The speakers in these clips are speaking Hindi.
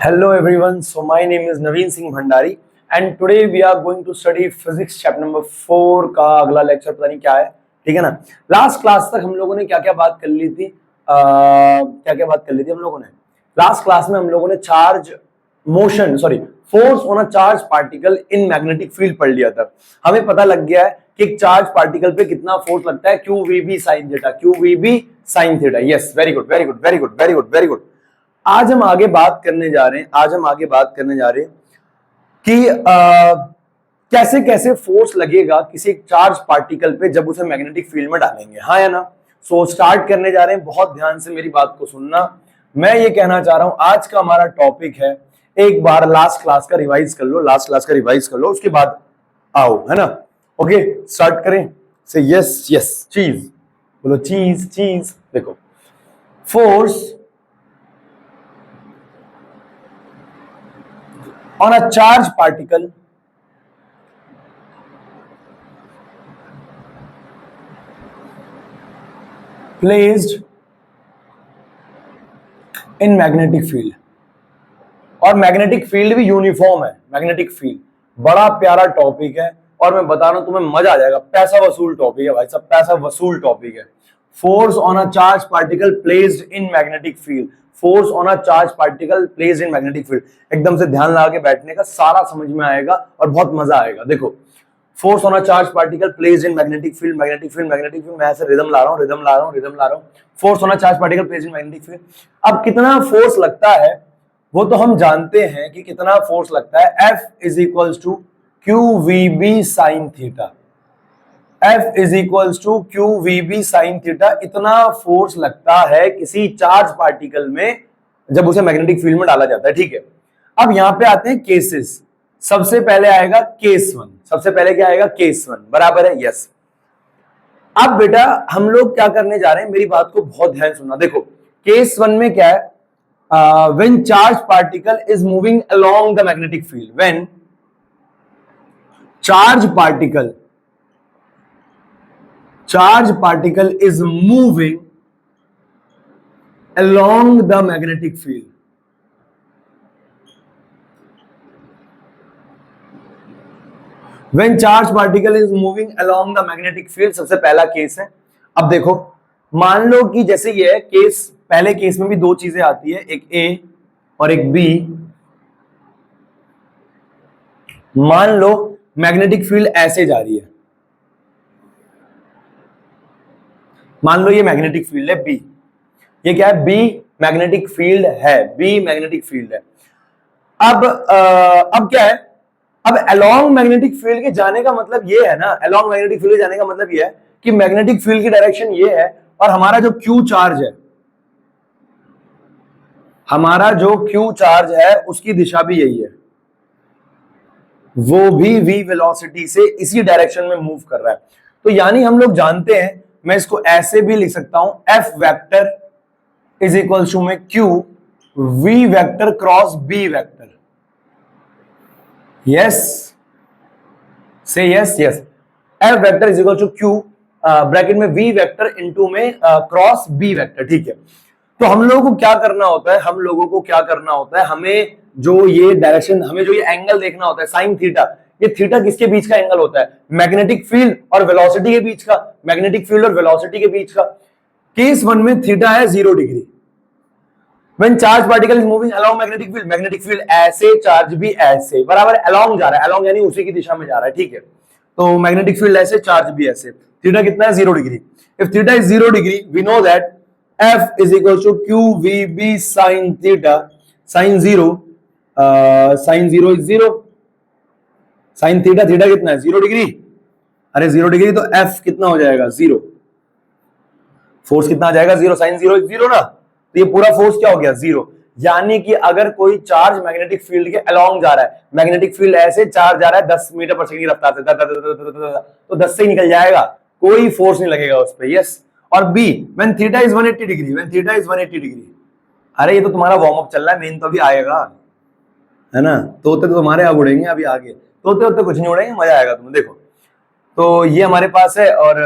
Hello everyone, so my name is Naveen Singh Bhandari and today we are going to study physics chapter number 4 का अगला लेक्चर पता नहीं क्या है, ठीक है ना। लास्ट क्लास तक हम लोगों ने क्या क्या बात कर ली थी, हम लोगों ने लास्ट क्लास में हम लोगों ने charge motion force on a charge particle in magnetic field पढ़ लिया था। हमें पता लग गया है कि एक चार्ज पार्टिकल पे कितना फोर्स लगता है, QVB sin theta. Yes, very good very good very good very good very good. आज हम आगे बात करने जा रहे हैं कि कैसे कैसे फोर्स लगेगा किसी चार्ज पार्टिकल पे जब उसे मैग्नेटिक फील्ड में डालेंगे, हाँ या ना। सो स्टार्ट करने जा रहे हैं, बहुत ध्यान से मेरी बात को सुनना। मैं ये कहना चाह रहा हूं आज का हमारा टॉपिक है, एक बार लास्ट क्लास का रिवाइज कर लो, उसके बाद आओ, है ना। ओके, स्टार्ट करें से यस यस चीज बोलो, चीज देखो, force on a charged particle placed in magnetic field। और मैग्नेटिक फील्ड भी यूनिफॉर्म है। मैग्नेटिक फील्ड बड़ा प्यारा टॉपिक है और मैं बता रहा हूं तुम्हें मजा आ जाएगा। पैसा वसूल टॉपिक है भाई साहब, पैसा वसूल टॉपिक है। Force on a charge particle placed in magnetic field, force on a charge particle placed in magnetic field. एकदम से ध्यान लगा के बैठने का, सारा समझ में आएगा और बहुत मजा आएगा। देखो, force on a charge particle placed in magnetic field, मैं ऐसे रिदम ला रहा हूं। Force on a charge particle placed in magnetic field. अब कितना फोर्स लगता है वो तो हम जानते हैं कि कितना फोर्स लगता है। F is equals to QVB sine theta. F is equals to QVB sine theta. इतना फोर्स लगता है किसी चार्ज पार्टिकल में जब उसे मैग्नेटिक फील्ड में डाला जाता है, ठीक है। अब यहां पे आते हैं केसेस। सबसे पहले आएगा केस वन। सबसे पहले क्या आएगा? केस वन, बराबर है, यस। अब बेटा हम लोग क्या करने जा रहे हैं, मेरी बात को बहुत ध्यान सुनना। देखो, केस वन में क्या है, when charged particle is moving along the magnetic field, when charged particle is moving along the magnetic field, when charged particle is moving along the magnetic field, सबसे पहला केस है। अब देखो, मान लो कि जैसे ये है केस, पहले केस में भी दो चीजें आती है, एक ए और एक बी। मान लो मैग्नेटिक फील्ड ऐसे जा रही है, मान लो ये मैग्नेटिक फील्ड है बी। ये क्या है? बी मैग्नेटिक फील्ड है, बी मैग्नेटिक फील्ड है। अब क्या है, अब अलोंग मैग्नेटिक फील्ड के जाने का मतलब ये है ना, अलोंग मैग्नेटिक फील्ड के जाने का मतलब ये है कि मैग्नेटिक फील्ड की डायरेक्शन ये है और हमारा जो क्यू चार्ज है, उसकी दिशा भी यही है, वो भी v वेलोसिटी से इसी डायरेक्शन में मूव कर रहा है। तो यानी हम लोग जानते हैं, मैं इसको ऐसे भी लिख सकता हूं, F vector is equal to में Q V vector cross B vector. Yes, से yes yes. F vector is equal to Q bracket में V वेक्टर इनटू में क्रॉस B वेक्टर, ठीक है। तो हम लोगों को क्या करना होता है, हमें जो ये डायरेक्शन, हमें जो ये एंगल देखना होता है साइन थीटा। ये थीटा किसके बीच का एंगल होता है? मैग्नेटिक फील्ड और वेलोसिटी के बीच का। मैग्नेटिक फील्ड और वेलोसिटी के बीच का। केस वन में थीटा है 0 degree. When charge particle is moving along magnetic field ऐसे, चार्ज भी ऐसे, बराबर अलोंग जा रहा है, अलोंग यानी उसी की दिशा में जा रहा है, ठीक है। तो मैग्नेटिक फील्ड ऐसे, चार्ज भी ऐसे। थीटा कितना है? 0 degree. If theta is 0 degree, we know that F is equal to QVB sin theta, sin 0 is 0, sin theta कितना है? 0 डिग्री। अरे 0 डिग्री तो F कितना हो जाएगा? 0। फोर्स कितना आ जाएगा? 0। sin 0 is 0 ना, तो ये पूरा फोर्स क्या हो गया? 0। यानी कि अगर कोई चार्ज मैग्नेटिक फील्ड के अलोंग जा रहा है, मैग्नेटिक फील्ड ऐसे, चार्ज जा रहा है 10 मीटर पर सेकंड की रफ्तार से, तो 10 से ही निकल जाएगा, कोई फोर्स नहीं लगेगा उस पर। यस। और B, when theta is 180 degree, अरे ये तो तुम्हारा वार्म अप चल रहा है, मेन तो अभी आएगा, है ना। तोते तो तुम्हारे अब उड़ेंगे अभी आगे, तोते कुछ नहीं उड़ेंगे, मजा आएगा तुम्हें। देखो, तो ये हमारे पास है और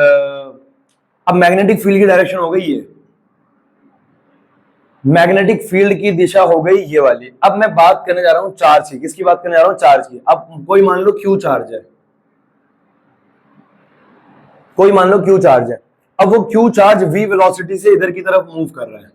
अब मैग्नेटिक फील्ड की डायरेक्शन हो गई है, मैग्नेटिक फील्ड की दिशा हो गई ये वाली। अब मैं बात करने जा रहा हूं चार्ज की। किसकी बात करने जा रहा हूं? चार्ज की। अब कोई मान लो क्यू चार्ज है, कोई मान लो क्यू चार्ज है। अब वो क्यू चार्ज वी वेलोसिटी से इधर की तरफ मूव कर रहा है।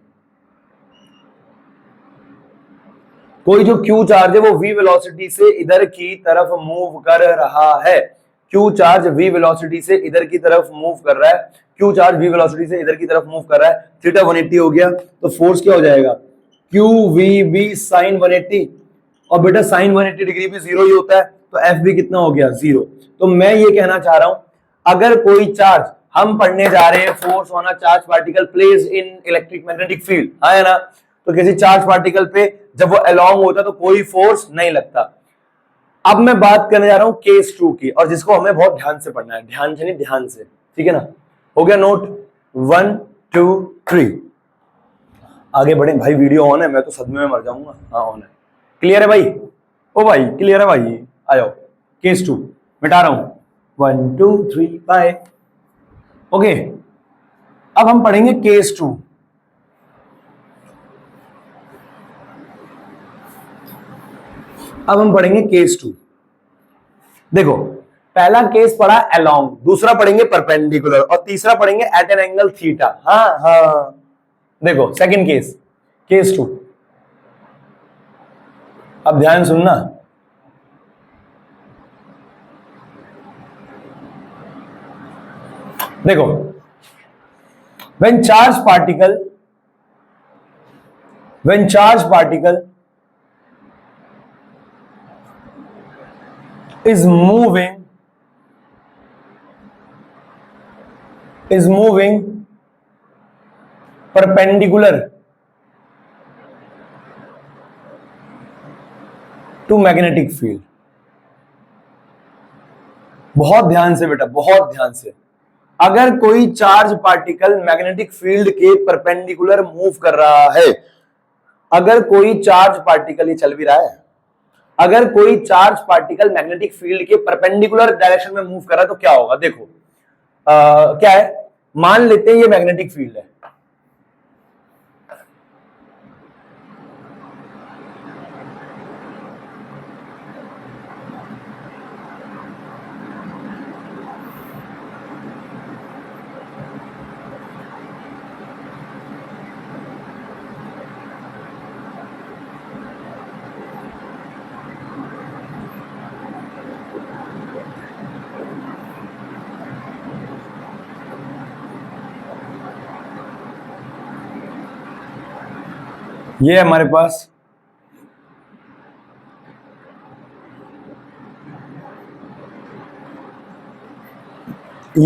कोई जो क्यू चार्ज है वो वी वेलोसिटी से इधर की तरफ मूव कर रहा है। क्यू चार्ज वी वेलोसिटी से इधर की तरफ मूव कर रहा है। क्यू चार्ज वी वेलोसिटी से इधर की तरफ मूव कर रहा है। थीटा 180 हो गया, तो फोर्स क्या हो जाएगा? Q we B sine 180। और बेटा साइन 180 डिग्री भी जीरो ही होता है, तो एफ भी कितना हो गया? जीरो। तो मैं ये कहना चाह रहा हूं, अगर कोई चार्ज, हम पढ़ने जा रहे हैं force on a charge particle place in electric magnetic field, है ना? तो किसी चार्ज पार्टिकल पे जब वो अलोंग होता है तो कोई फोर्स नहीं लगता। अब मैं बात करने जा रहा हूं केस 2 की, और जिसको हमें बहुत ध्यान से पढ़ना है, ध्यान से नहीं, ध्यान से, ठीक है ना? हो गया नोट? 1 2 3। आगे बढ़े भाई, वीडियो ऑन है, मैं तो सदमे में मर जाऊंगा। हाँ ऑन है, क्लियर है भाई? ओ भाई क्लियर है भाई? आ जाओ। केस 2 मिटा रहा हूं। 1 2 3 बाय। ओके, अब हम पढ़ेंगे केस 2। अब हम पढ़ेंगे केस 2। देखो, पहला केस पढ़ा अलोंग, दूसरा पढ़ेंगे परपेंडिकुलर, और तीसरा पढ़ेंगे एट एन एंगल थीटा। हाँ हाँ, देखो सेकंड केस, केस 2। अब ध्यान सुनना। देखो, when charge particle is moving perpendicular to magnetic field। बहुत ध्यान से बेटा, बहुत ध्यान से। अगर कोई चार्ज पार्टिकल मैग्नेटिक फील्ड के परपेंडिकुलर मूव कर रहा है, अगर कोई चार्ज पार्टिकल, ये चल भी रहा है, अगर कोई चार्ज पार्टिकल मैग्नेटिक फील्ड के परपेंडिकुलर डायरेक्शन में मूव कर रहा है तो क्या होगा? देखो क्या है, मान लेते हैं ये मैग्नेटिक फील्ड है, ये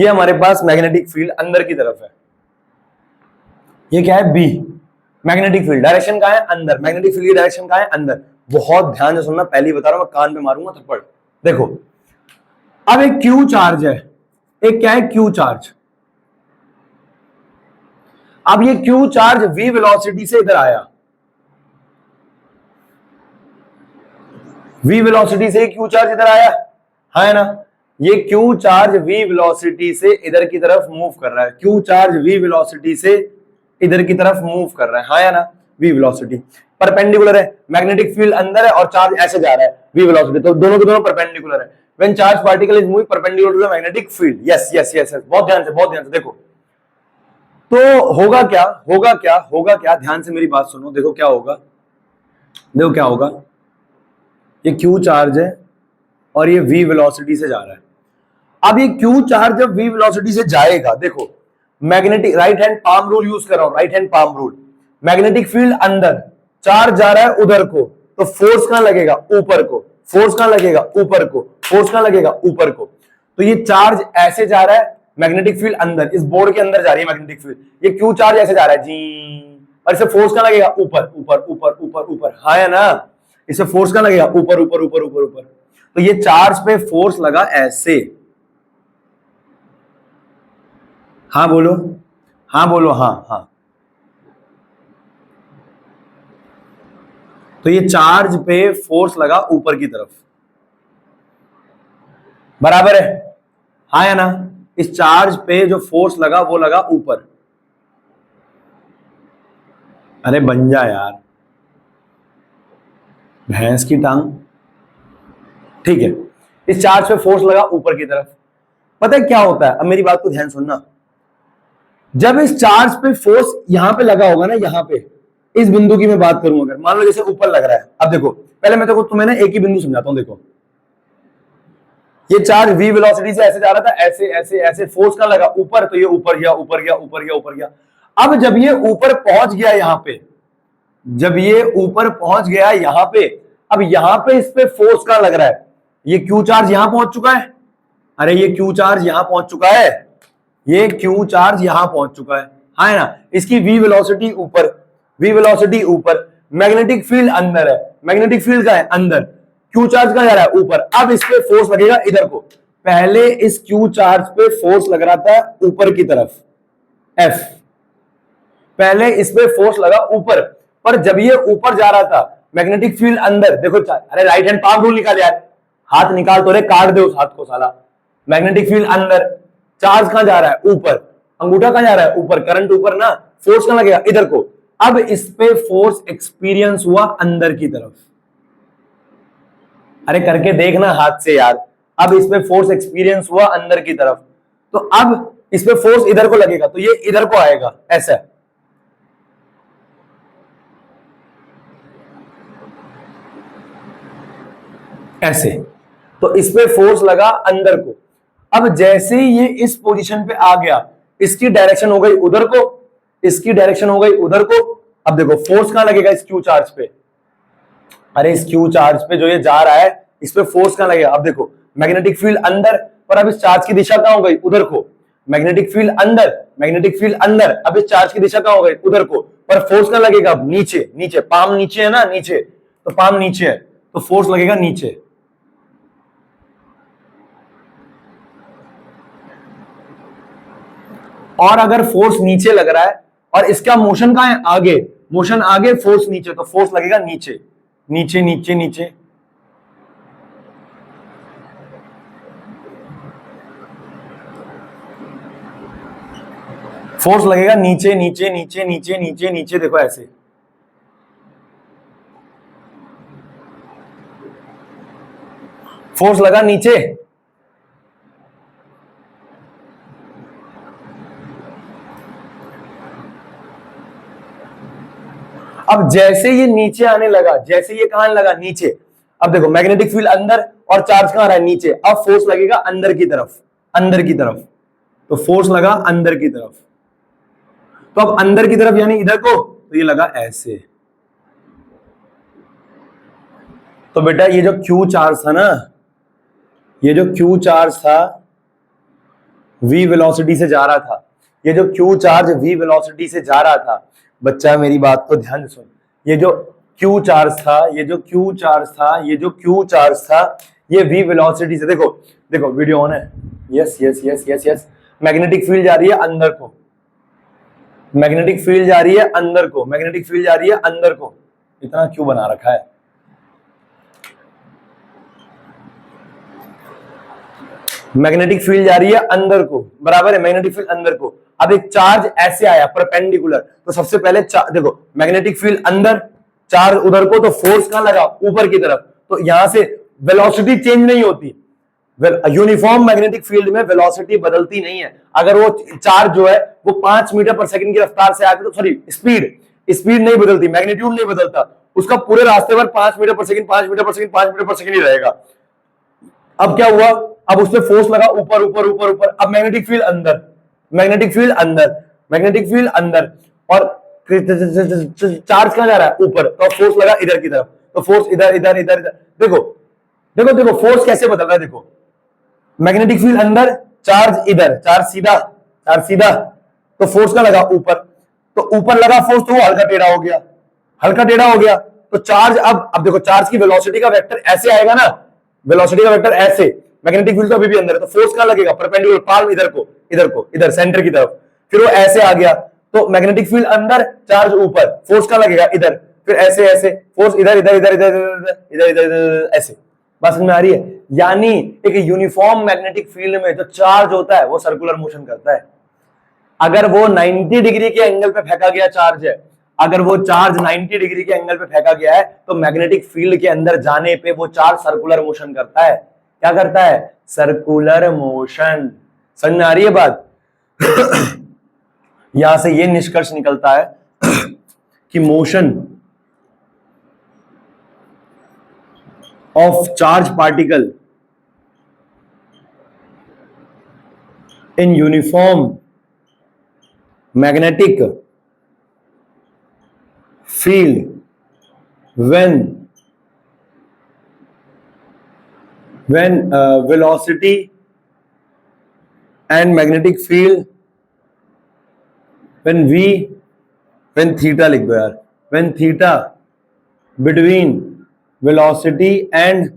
हमारे पास मैग्नेटिक फील्ड अंदर की तरफ है। ये क्या है? बी। मैग्नेटिक फील्ड डायरेक्शन कहां है? अंदर। मैग्नेटिक फील्ड की डायरेक्शन कहां है? अंदर। बहुत ध्यान से सुनना, पहले ही बता रहा हूं, मैं कान पे मारूंगा थप्पड़। देखो, अब एक क्यू चार्ज है, एक क्या है? Q charge. अब ये क्यू चार्ज वी वेलोसिटी से इधर आया, वी वेलोसिटी से क्यू चार्ज इधर आया, है ना? ये क्यू चार्ज वी वेलोसिटी से इधर की तरफ मूव कर रहा है। क्यू चार्ज वी वेलोसिटी से इधर की तरफ मूव कर रहा है या ना? वी वेलोसिटी परपेंडिकुलर है, मैग्नेटिक फील्ड अंदर है और चार्ज ऐसे जा रहा है वी वेलोसिटी, तो दोनों के दोनों परपेंडिकुलर है। When charge particle is moving perpendicular to the magnetic field. Yes yes yes yes, बहुत ध्यान से, बहुत ध्यान से। देखो तो होगा क्या, होगा क्या, होगा क्या, ध्यान से मेरी बात सुनो। देखो क्या होगा, देखो क्या होगा। ये क्यू चार्ज है और ये वी वेलोसिटी से जा रहा है। अब ये क्यू चार्ज जब वी वेलोसिटी से जाएगा, देखो magnetic, right hand palm rule use कर रहा हूं, right hand palm rule. Magnetic field अंदर, चार्ज जा रहा है उधर को, तो फोर्स कहां लगेगा? ऊपर को। फोर्स कहां लगेगा? ऊपर को। फोर्स कहां लगेगा? ऊपर को। तो ये चार्ज ऐसे जा रहा है, मैग्नेटिक फील्ड अंदर, इस बोर्ड के अंदर जा रही है मैग्नेटिक फील्ड। ये क्यू चार्ज ऐसे जा रहा है जी, और इसे फोर्स कहां लगेगा? ऊपर ऊपर ऊपर ऊपर ऊपर, हाँ या ना? इसे फोर्स कहां लगेगा? ऊपर ऊपर ऊपर ऊपर ऊपर। तो ये चार्ज पे फोर्स लगा ऐसे। हाँ बोलो, हाँ बोलो, हाँ हाँ। तो ये चार्ज पे फोर्स लगा ऊपर की तरफ, बराबर है, हाँ या ना? इस चार्ज पे जो फोर्स लगा वो लगा ऊपर। अरे बन जा यार, भैंस की टांग। ठीक है, इस चार्ज पे फोर्स लगा ऊपर की तरफ। पता है क्या होता है, अब मेरी बात को ध्यान सुनना। जब इस चार्ज पे फोर्स यहां पे लगा होगा ना, यहां पे इस बिंदु की मैं बात करूं, अगर मान लो जैसे ऊपर लग रहा है। अब देखो, पहले मैं तो तुम्हें ना एक ही बिंदु समझाता हूं। देखो, ये चार्ज v वेलोसिटी से ऐसे जा रहा था, ऐसे ऐसे ऐसे, फोर्स का लगा ऊपर, तो ये ऊपर गया ऊपर गया ऊपर गया ऊपर गया। अब जब ये ऊपर पहुंच गया यहां पे, जब ये ऊपर पहुंच गया यहां पे, अब यहां पे इस पे फोर्स का लग रहा है। ये क्यू चार्ज यहां पहुंच चुका है, अरे ये क्यू चार्ज यहां पहुंच चुका है, ये क्यू चार्ज यहां पहुंच चुका है, हाँ ना। इसकी v वेलोसिटी ऊपर, v वेलोसिटी ऊपर, मैग्नेटिक फील्ड अंदर है, मैग्नेटिक फील्ड का है अंदर, क्यू चार्ज का जा रहा है ऊपर। अब इस पे फोर्स लगेगा इधर को। पहले इस क्यू चार्ज पे फोर्स लग रहा था ऊपर की तरफ, F, पहले इस पे फोर्स लगा ऊपर, पर जब ये ऊपर जा रहा था मैग्नेटिक फील्ड अंदर। देखो, अरे राइट हैंड पाम रूल निकाल यार, हाथ निकाल तो रे, काट दे उस हाथ को साला। मैग्नेटिक फील्ड अंदर, चार्ज कहां जा रहा है ऊपर, अंगूठा कहां जा रहा है ऊपर, करंट ऊपर ना, फोर्स कहां लगेगा इधर को। अब इस पे फोर्स एक्सपीरियंस हुआ अंदर की तरफ, अरे करके देखना हाथ से यार। अब इस पे फोर्स एक्सपीरियंस हुआ अंदर की तरफ, तो अब इस पे फोर्स इधर को लगेगा, तो ये इधर को आएगा ऐसा, ऐसे। तो इस पे फोर्स लगा अंदर को। अब जैसे ही ये इस पोजीशन पे आ गया, इसकी डायरेक्शन हो गई उधर को, इसकी डायरेक्शन हो गई उधर को। अब देखो फोर्स कहां लगेगा इस क्यू चार्ज पे, अरे इस क्यू चार्ज पे जो ये जा रहा है, इस पे फोर्स कहां लगेगा। अब देखो, मैग्नेटिक फील्ड अंदर, पर अब इस चार्ज की दिशा कहां हो गई उधर को। मैग्नेटिक फील्ड अंदर, मैग्नेटिक फील्ड अंदर, अब इस चार्ज की दिशा कहां हो गई उधर को, पर फोर्स कहां लगेगा अब नीचे, नीचे, पाम नीचे है ना, नीचे, तो पाम नीचे है, तो फोर्स लगेगा नीचे। और अगर फोर्स नीचे लग रहा है और इसका मोशन कहां है आगे, मोशन आगे, फोर्स नीचे, तो फोर्स लगेगा नीचे, नीचे नीचे नीचे। फोर्स लगेगा नीचे नीचे नीचे नीचे नीचे नीचे, देखो ऐसे। फोर्स लगा नीचे, अब जैसे ये नीचे आने लगा, जैसे ये कहां लगा नीचे, अब देखो मैग्नेटिक फील्ड अंदर और चार्ज कहां रहा है नीचे, अब फोर्स लगेगा अंदर की तरफ, अंदर की तरफ, तो फोर्स लगा अंदर की तरफ। तो अब अंदर की तरफ यानी इधर को, तो ये लगा ऐसे। तो बेटा ये जो क्यू चार्ज था ना, ये जो क्यू चार्ज था v वेलोसिटी से जा रहा था, ये जो क्यू चार्ज v वेलोसिटी से जा रहा था, बच्चा मेरी बात को ध्यान से सुन। ये जो क्यू चार्ज था, ये जो क्यू चार्ज था, ये जो क्यू चार्ज था, ये v वेलोसिटी से, देखो देखो वीडियो ऑन है, yes yes yes yes yes. Magnetic field जा रही है अंदर को, मैग्नेटिक फील्ड जा रही है अंदर को, मैग्नेटिक फील्ड जा रही है अंदर को। इतना क्यों बना रखा है, मैग्नेटिक फील्ड जा रही है अंदर को, बराबर है, मैग्नेटिक फील्ड अंदर को। अब एक चार्ज ऐसे आया परपेंडिकुलर, तो सबसे पहले देखो मैग्नेटिक फील्ड अंदर, चार्ज उधर को, तो फोर्स कहां लगा ऊपर की तरफ, तो यहां से वेलोसिटी चेंज नहीं होती। यूनिफॉर्म मैग्नेटिक फील्ड में वेलोसिटी बदलती नहीं है। अगर वो चार्ज जो है वो 5 मीटर पर सेकंड की रफ्तार से आके, तो सॉरी स्पीड, स्पीड नहीं बदलती, मैग्नीट्यूड नहीं बदलता, उसका पूरे रास्ते पर 5 मीटर पर सेकंड 5 मीटर पर सेकंड 5 मीटर पर सेकंड ही रहेगा। अब क्या हुआ, अब उसपे फोर्स लगा ऊपर ऊपर ऊपर ऊपर, अब मैग्नेटिक फील्ड अंदर, मैग्नेटिक फील्ड अंदर, मैग्नेटिक फील्ड अंदर, और चार्ज कहां जा रहा है ऊपर, तो फोर्स लगा इधर की तरफ, तो फोर्स इधर इधर इधर इधर। देखो देखो देखो फोर्स कैसे बदल रहा है, देखो मैग्नेटिक फील्ड अंदर, चार्ज इधर, चार्ज सीधा, चार्ज सीधा, तो फोर्स का लगा ऊपर, तो ऊपर लगा फोर्स, तो वो हल्का टेढ़ा हो गया, हल्का टेढ़ा हो गया, तो चार्ज अब देखो चार्ज की वेलोसिटी का वेक्टर ऐसे आएगा ना, वेलोसिटी का वेक्टर ऐसे, मैग्नेटिक फील्ड तो अभी भी अंदर है, तो फोर्स कहां लगेगा परपेंडिकुलर, पाल्म इधर को, इधर को, इधर सेंटर की तरफ, फिर वो ऐसे आ गया, तो मैग्नेटिक फील्ड अंदर, चार्ज ऊपर, फोर्स कहां लगेगा इधर, फिर ऐसे ऐसे, फोर्स इधर इधर इधर इधर इधर इधर इधर ऐसे। बात समझ में आ रही है, यानी एक यूनिफॉर्म मैग्नेटिक फील्ड में जो चार्ज होता है वो सर्कुलर मोशन करता है। अगर वो 90 डिग्री के एंगल पे फेंका गया चार्ज है, अगर वो चार्ज 90 डिग्री के एंगल पे फेंका गया है तो मैग्नेटिक फील्ड के अंदर जाने पे वो चार्ज सर्कुलर मोशन करता है। क्या करता है? Circular motion. समझ में आ रही है बात? यहां से ये निष्कर्ष निकलता है कि motion of charge particle in uniform magnetic field when velocity and magnetic field when theta लिख दो यार, when theta between velocity and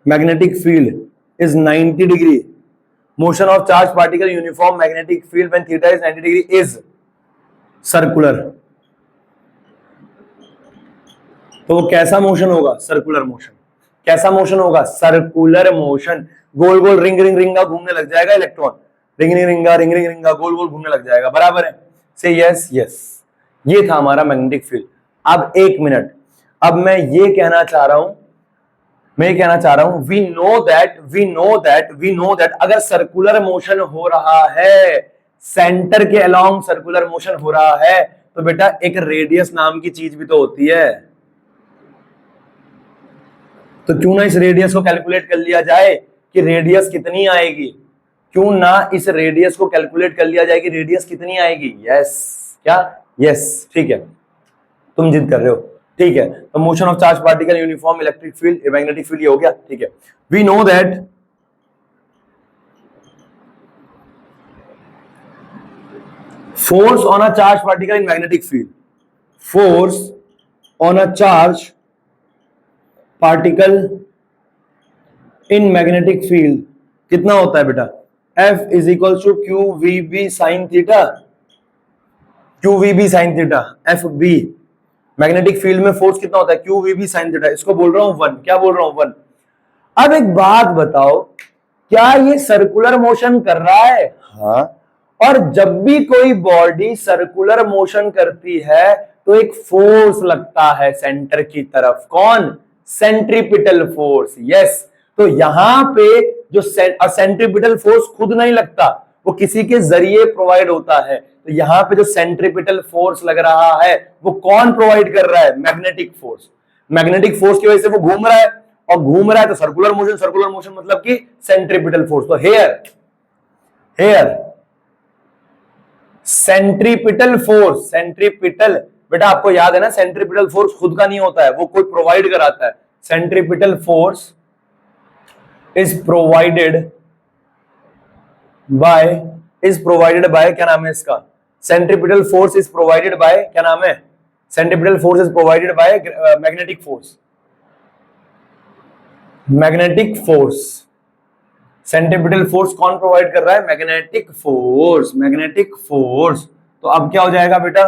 magnetic field is 90 degree, motion of charged particle uniform magnetic field when theta is 90 degree is circular। तो वो कैसा मोशन होगा? Circular motion. कैसा मोशन होगा? Circular motion. गोल गोल रिंग रिंग रिंगा घूमने लग जाएगा इलेक्ट्रॉन, रिंग रिंग रिंगा रिंग रिंग रिंगा गोल गोल घूमने लग जाएगा। बराबर है? से यस यस। ये था हमारा मैग्नेटिक फील्ड। अब एक मिनट, अब मैं ये कहना चाह रहा हूं वी नो दैट अगर सर्कुलर मोशन हो रहा है, सेंटर के अलोंग सर्कुलर मोशन हो रहा है, तो बेटा एक रेडियस नाम की चीज भी तो होती है। तो क्यों ना इस रेडियस को कैलकुलेट कर लिया जाए कि रेडियस कितनी आएगी। क्यों ना इस रेडियस को कैलकुलेट कर लिया जाए कि रेडियस कितनी आएगी। यस, क्या? यस, ठीक है, तुम जिद कर रहे हो, ठीक है। तो motion of charge particle uniform electric field magnetic field, ये हो गया, ठीक है। We know that force on a charged particle in magnetic field, force on a charged particle in magnetic field कितना होता है बेटा? F is equals to QVB sin theta, QVB sin theta, FB। Magnetic field में फोर्स कितना होता है? QVB sin theta। इसको बोल रहा हूं 1। क्या बोल रहा हूं? 1। अब एक बात बताओ, क्या ये सर्कुलर मोशन कर रहा है? हाँ। और जब भी कोई बॉडी सर्कुलर मोशन करती है तो एक फोर्स लगता है सेंटर की तरफ। कौन? Centripetal force. यस। तो यहां पे जो सेंट्रीपिटल फोर्स खुद नहीं लगता, वो किसी के जरिए प्रोवाइड होता है। तो यहां पे जो सेंट्रीपिटल फोर्स लग रहा है वो कौन प्रोवाइड कर रहा है? Magnetic force. मैग्नेटिक फोर्स की वजह से वो घूम रहा है, और घूम रहा है तो सर्कुलर मोशन। सर्कुलर मोशन मतलब कि सेंट्रीपिटल फोर्स। तो हेयर सेंट्रीपिटल फोर्स, सेंट्रीपिटल बेटा आपको याद है ना, सेंट्रीपिटल फोर्स खुद का नहीं होता है, वो कोई प्रोवाइड कराता है। Centripetal force is provided by क्या नाम है इसका? Centripetal force is provided by, क्या नाम है? Centripetal force is provided by magnetic force. Magnetic force, centripetal force कौन प्रोवाइड कर रहा है? Magnetic force. Magnetic force. तो अब क्या हो जाएगा बेटा?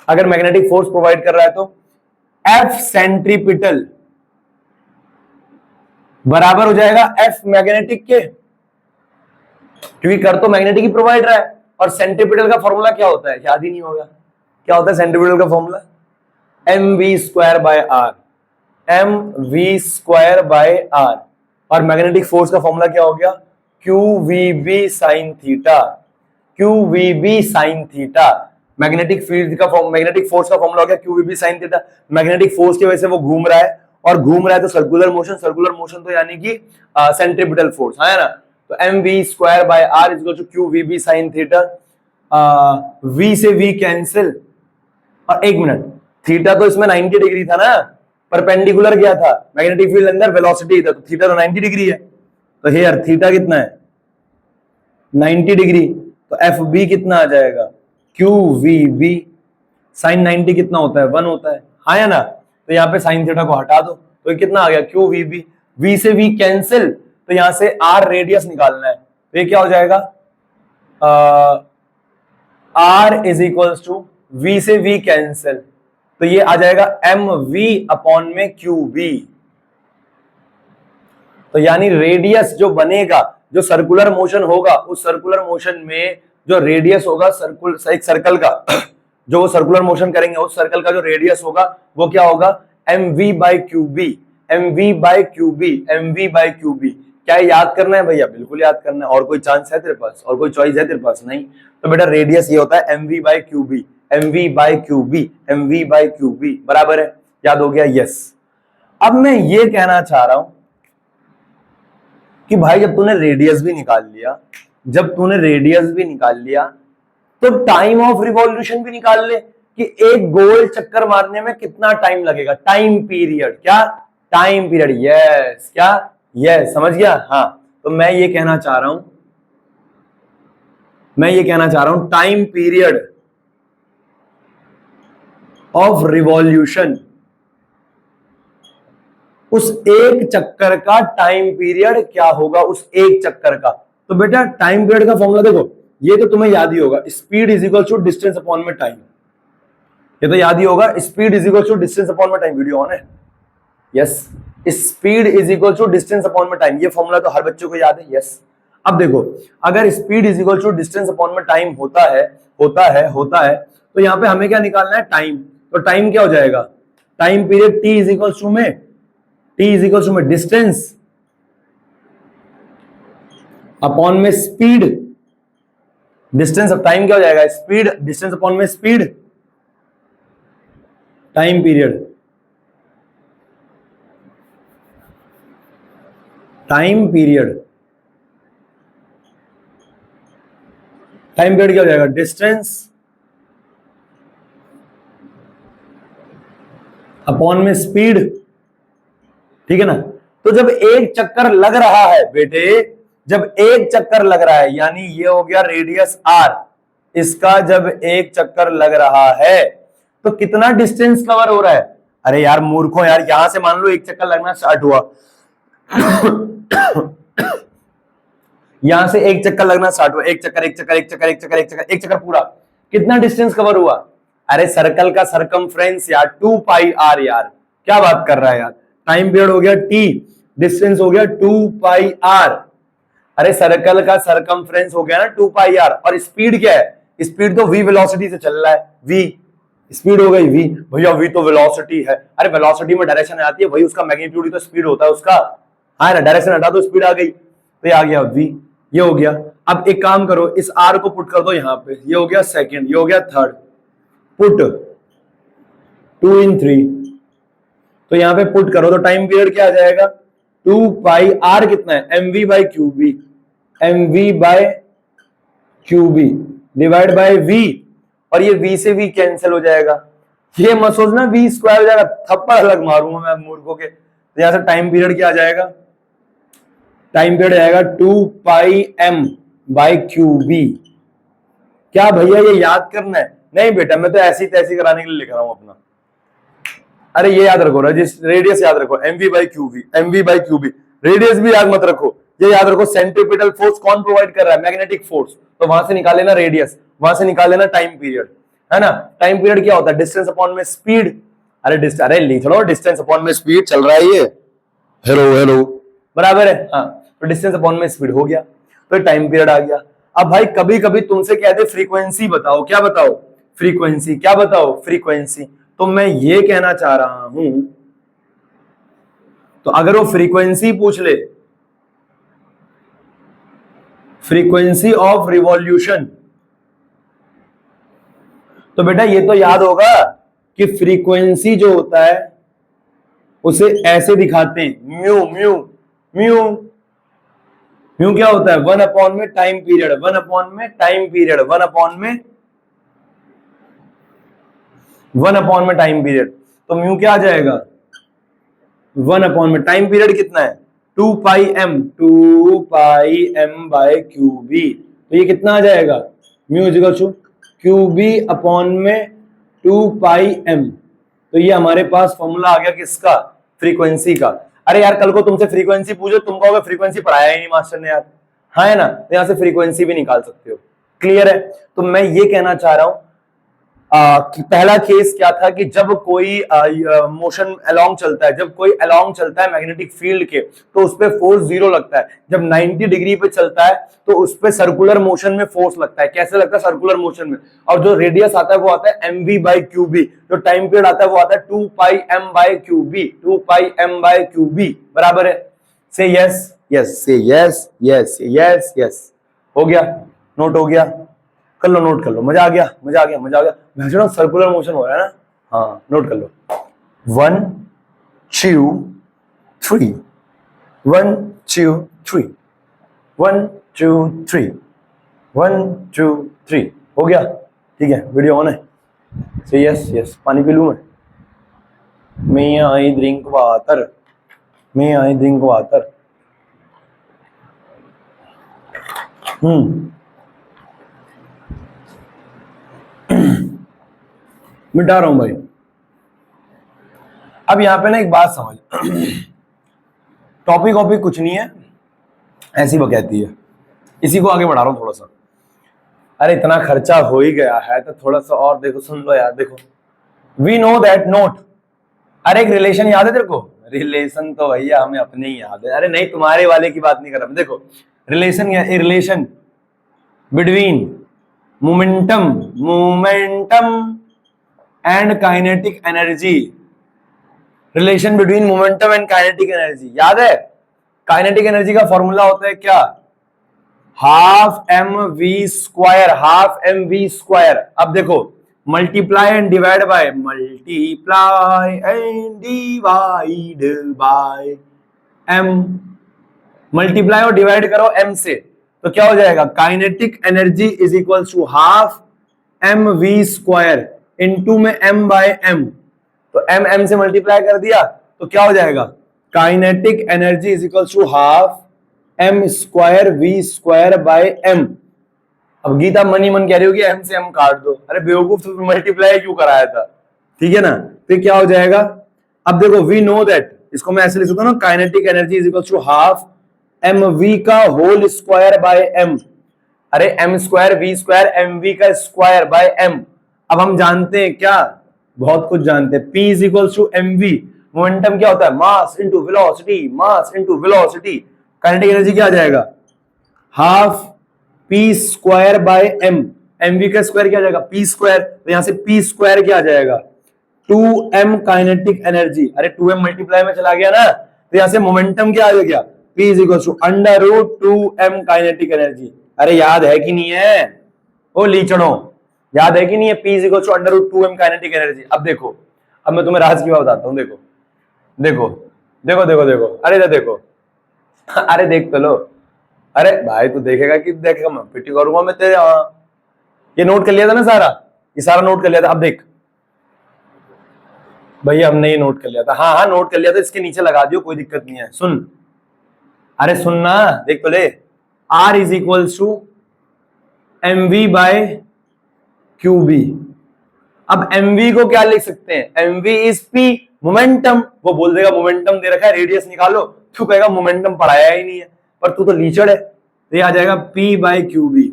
अगर मैग्नेटिक फोर्स प्रोवाइड कर रहा है तो F सेंट्रीपिटल बराबर हो जाएगा F मैग्नेटिक के, क्योंकि कर तो मैग्नेटिक ही प्रोवाइड रहा है। और सेंट्रीपिटल का फॉर्मूला क्या होता है? याद ही नहीं होगा। क्या होता है सेंट्रीपिटल का फॉर्मूला? mv² by r। और मैग्नेटिक फोर्स का फॉर्मूला क्या हो गया? QVB sin theta. QVB sin theta magnetic field का मैग्नेटिक फोर्स का फॉर्मूला हो गया QVB sin theta. Magnetic force की वजह से वो घूम रहा है, और घूम रहा है तो सर्कुलर मोशन। सर्कुलर मोशन तो यानी कि सेंट्रीपिटल फोर्स, है ना? तो mv² by r is equal to QVB sin theta. v से v कैंसिल, और एक मिनट, थीटा तो इसमें 90 डिग्री था ना, परपेंडिकुलर गया था, मैग्नेटिक फील्ड अंदर, वेलोसिटी था, तो थीटा तो 90 डिग्री है। तो हेयर थीटा कितना है? 90 डिग्री। तो FB कितना आ जाएगा? QVB sin 90 कितना होता है? 1 होता है, हाँ या ना? तो यहाँ पे sin थीटा को हटा दो, तो ये कितना आ गया? QVB। V से V कैंसिल, तो यहां से R रेडियस निकालना है, तो ये क्या हो जाएगा? R is equals to V से V कैंसिल, तो ये आ जाएगा mv अपॉन में QB। तो यानी रेडियस जो बनेगा, जो सर्कुलर मोशन होगा, उस सर्कुलर मोशन में जो रेडियस होगा एक सर्कल का, जो वो सर्कुलर मोशन करेंगे उस सर्कल का जो रेडियस होगा वो क्या होगा, mv/qb, mv/qb, mv/qb। क्या याद करना है भैया? बिल्कुल याद करना है। और कोई चांस है तेरे पास? और कोई चॉइस है तेरे पास? नहीं। तो बेटा रेडियस ये होता है mv/qb, mv/qb, mv/qb, बराबर है? याद हो गया? यस। अब मैं ये कहना चाह रहा हूं कि भाई जब तूने रेडियस भी निकाल लिया, तो टाइम ऑफ रिवॉल्यूशन भी निकाल ले कि एक गोल चक्कर मारने में कितना टाइम लगेगा। टाइम पीरियड, क्या? Time period, yes. क्या? यस, समझ गया? हाँ। तो मैं ये कहना चाह रहा हूं टाइम पीरियड ऑफ रिवॉल्यूशन, उस एक चक्कर का टाइम पीरियड क्या होगा, उस एक चक्कर का। तो बेटा टाइम पीरियड का फॉर्मूला देखो, ये तो तुम्हें याद ही होगा, speed is equal to distance upon में टाइम। ये तो याद ही होगा, speed is equal to distance upon में टाइम। वीडियो ऑन है? Yes. Speed is equal to distance upon में टाइम, ये फॉर्मूला तो हर बच्चे को याद है। यस। अब देखो, अगर speed is equal to distance upon में टाइम होता है तो यहां पे हमें क्या निकालना है? टाइम। तो टाइम क्या हो जाएगा? Time period t is equal to में डिस्टेंस अपॉन में स्पीड। डिस्टेंस ऑफ टाइम क्या हो जाएगा? स्पीड, डिस्टेंस अपॉन में speed, time period. Time period क्या हो जाएगा? डिस्टेंस अपॉन में स्पीड, ठीक है ना? तो जब एक चक्कर लग रहा है बेटे, जब एक चक्कर लग रहा है, यानी ये हो गया रेडियस r, इसका जब एक चक्कर लग रहा है तो कितना डिस्टेंस कवर हो रहा है? अरे यार मूर्खों, यार यहां से मान लो एक चक्कर लगना स्टार्ट हुआ यहां से एक चक्कर लगना स्टार्ट हुआ, एक चक्कर पूरा, कितना डिस्टेंस कवर हुआ? अरे सर्कल का सरकमफ्रेंस यार, 2πr यार, क्या बात कर रहा है यार। टाइम पीरियड हो गया t, डिस्टेंस हो गया 2πr। अरे सर्कल का सरकमफ्रेंस हो गया ना 2πr। और स्पीड क्या है? स्पीड तो v वेलोसिटी से चल रहा है, v स्पीड हो गई v। भैया v तो वेलोसिटी है। अरे वेलोसिटी में डायरेक्शन आती है, वही उसका मैग्नीट्यूड ही तो स्पीड होता है उसका, हाँ ना? डायरेक्शन हटा दो, स्पीड आ गई, तो ये आ गया v, ये हो गया। अब एक काम करो, इस r को पुट कर दो यहाँ पे, ये हो गया सेकंड, ये हो गया थर्ड, पुट 2 in 3, तो यहाँ पे पुट करो तो टाइम पीरियड क्या आ जाएगा? 2πr कितना है? mv/qb, mv/qb divide by v, और ये v से v कैंसिल हो जाएगा। ये मत सोचना v स्क्वायर हो जाएगा, थप्पड़ अलग मारूंगा मैं मूर्खों के। तो यहां से टाइम पीरियड क्या आ जाएगा? टाइम पीरियड आएगा 2πm/qb। क्या भैया ये याद करना है? नहीं बेटा, मैं तो ऐसी तैसी कराने के लिए लिख रहा हूं अपना। अरे ये याद रखो, रेडियस याद रखो, mv/qb। रेडियस भी याद मत रखो, ये याद रखो सेंट्रीपिटल फोर्स कौन प्रोवाइड कर रहा है? Magnetic force. तो वहां से निकाल लेना रेडियस, वहां से निकाल लेना टाइम पीरियड, है ना? टाइम पीरियड क्या होता है? डिस्टेंस अपॉन में स्पीड। अरे लिख लो, डिस्टेंस अपॉन में स्पीड चल रहा है ये, हेलो बराबर है? हाँ, तो डिस्टेंस अपॉन में स्पीड हो गया, तो टाइम पीरियड आ गया। अब भाई कभी कभी तुमसे कहते फ्रीक्वेंसी बताओ, क्या बताओ? फ्रीक्वेंसी। क्या बताओ? फ्रीक्वेंसी। तो मैं ये कहना चाह रहा हूं, तो अगर वो फ्रीक्वेंसी पूछ ले, फ्रीक्वेंसी ऑफ रिवॉल्यूशन, तो बेटा ये तो याद होगा कि फ्रीक्वेंसी जो होता है उसे ऐसे दिखाते हैं, म्यू म्यू म्यू। म्यू क्या होता है? 1/में टाइम पीरियड, 1/में टाइम पीरियड, 1/में टाइम पीरियड। तो म्यू क्या आ जाएगा? 1/में टाइम पीरियड कितना है? 2πm/qb। तो ये कितना आ जाएगा? Mu is equal to qb upon में 2πm। तो ये हमारे पास फॉर्मूला आ गया किसका? फ्रीक्वेंसी का। अरे यार कल को तुमसे फ्रीक्वेंसी पूछो, तुम कहोगे फ्रीक्वेंसी पढ़ाया ही नहीं मास्टर ने यार, हाँ है ना? तो यहां से फ्रीक्वेंसी भी निकाल सकते हो। क्लियर है? तो मैं ये कहना चाह रहा हूं, पहला केस क्या था कि जब कोई मोशन अलोंग चलता है, जब कोई अलोंग चलता है मैग्नेटिक फील्ड के, तो उस पर फोर्स 0 लगता है। जब 90 डिग्री पे चलता है तो उस पर सर्कुलर मोशन में फोर्स लगता है। कैसे लगता है? सर्कुलर मोशन में। और जो रेडियस आता है वो आता है mv/qb। जो टाइम पीरियड आता है वो आता है 2πm/qb। 2πm/qb बराबर है। से यस यस, से यस यस यस यस। हो गया? नोट हो गया? कर लो, नोट कर लो। मजा आ गया, मजा आ गया, मजा आ गया। सर्कुलर मोशन हो रहा है ना? हाँ, नोट कर लो। 1 2 3, 1 2 3, 1 2 3, 1 2 3। हो गया? ठीक है, वीडियो ऑन है। से यस यस। पानी पी लूं मैं आई ड्रिंक वाटर, मैं आई ड्रिंक वाटर। मिटा रहा हूं भाई। अब यहां पे ना एक बात समझ, टॉपिक वॉपिक कुछ नहीं है, ऐसी वो कहती है। इसी को आगे बढ़ा रहा हूं थोड़ा सा। अरे इतना खर्चा हो ही गया है तो थोड़ा सा और देखो, सुन लो यार। देखो, वी नो दैट नोट। अरे एक रिलेशन याद है तेरे को? रिलेशन तो भैया हमें अपने ही याद है। अरे नहीं, तुम्हारे वाले की बात नहीं कर रहा। देखो, रिलेशन क्या है? Relation between momentum and kinetic energy. Relation between momentum and kinetic energy याद है? काइनेटिक एनर्जी का फॉर्मूला होता है क्या? Half m v square, half m v square. अब देखो, multiply and divide by, multiply and divide by m. Multiply और डिवाइड करो एम से, तो क्या हो जाएगा? Kinetic energy is equal to half m v square into में एम बाय एम। तो एम एम से मल्टीप्लाई कर दिया तो क्या हो जाएगा? Kinetic energy is equal to half m square v square by m. अब गीता मनी मन कह रही होगी एम से एम काट दो। अरे बेवकूफ, तो मल्टीप्लाई क्यों कराया था? ठीक है ना? फिर क्या हो जाएगा? अब देखो, वी नो दैट, इसको मैं ऐसे लिख सकता हूं ना, kinetic energy is equal to half m v का होल स्क्वायर बाय एम। अरे m square v square m v का स्क्वायर बाय एम। अब हम जानते हैं क्या? बहुत कुछ जानते हैं। P is equal to m v. Momentum क्या होता है? Mass into velocity, mass into velocity. Kinetic energy क्या आ जाएगा? Half p square by m. M v का स्क्वायर क्या आ जाएगा? P square. तो यहां से पी स्क्वायर क्या आ जाएगा? 2m kinetic energy. अरे 2m मल्टीप्लाई में चला गया ना, तो यहां से मोमेंटम क्या आ गया? P is equal to under root 2m kinetic energy. अरे याद है कि नहीं है? ओ लीचड़ो, याद है कि नहीं है? P is equal to under root 2m kinetic energy. अब देखो, अब मैं तुम्हें राज की बात बताता हूं। देखो देखो देखो देखो देखो, अरे देखो, अरे देख तो लो। अरे भाई तू देखेगा कि देखेगा? मैं पिटी करूंगा मैं तेरे। ये नोट कर लिया था ना सारा? ये सारा नोट कर लिया था। अब देख भैया, हमने ये नोट कर लिया था। हाँ हाँ, नोट कर लिया था। इसके नीचे लगा दियो, कोई दिक्कत नहीं है। सुन, अरे सुनना, देख तो ले। R is equal to m v by q B. अब एम वी को क्या लिख सकते हैं? M v is p, momentum. वो बोल देगा मोमेंटम दे रखा है, रेडियस निकालो। तू कहेगा मोमेंटम पढ़ाया ही नहीं है, पर तू तो लीचड़ है। तो ये आ जाएगा P बाय क्यू बी।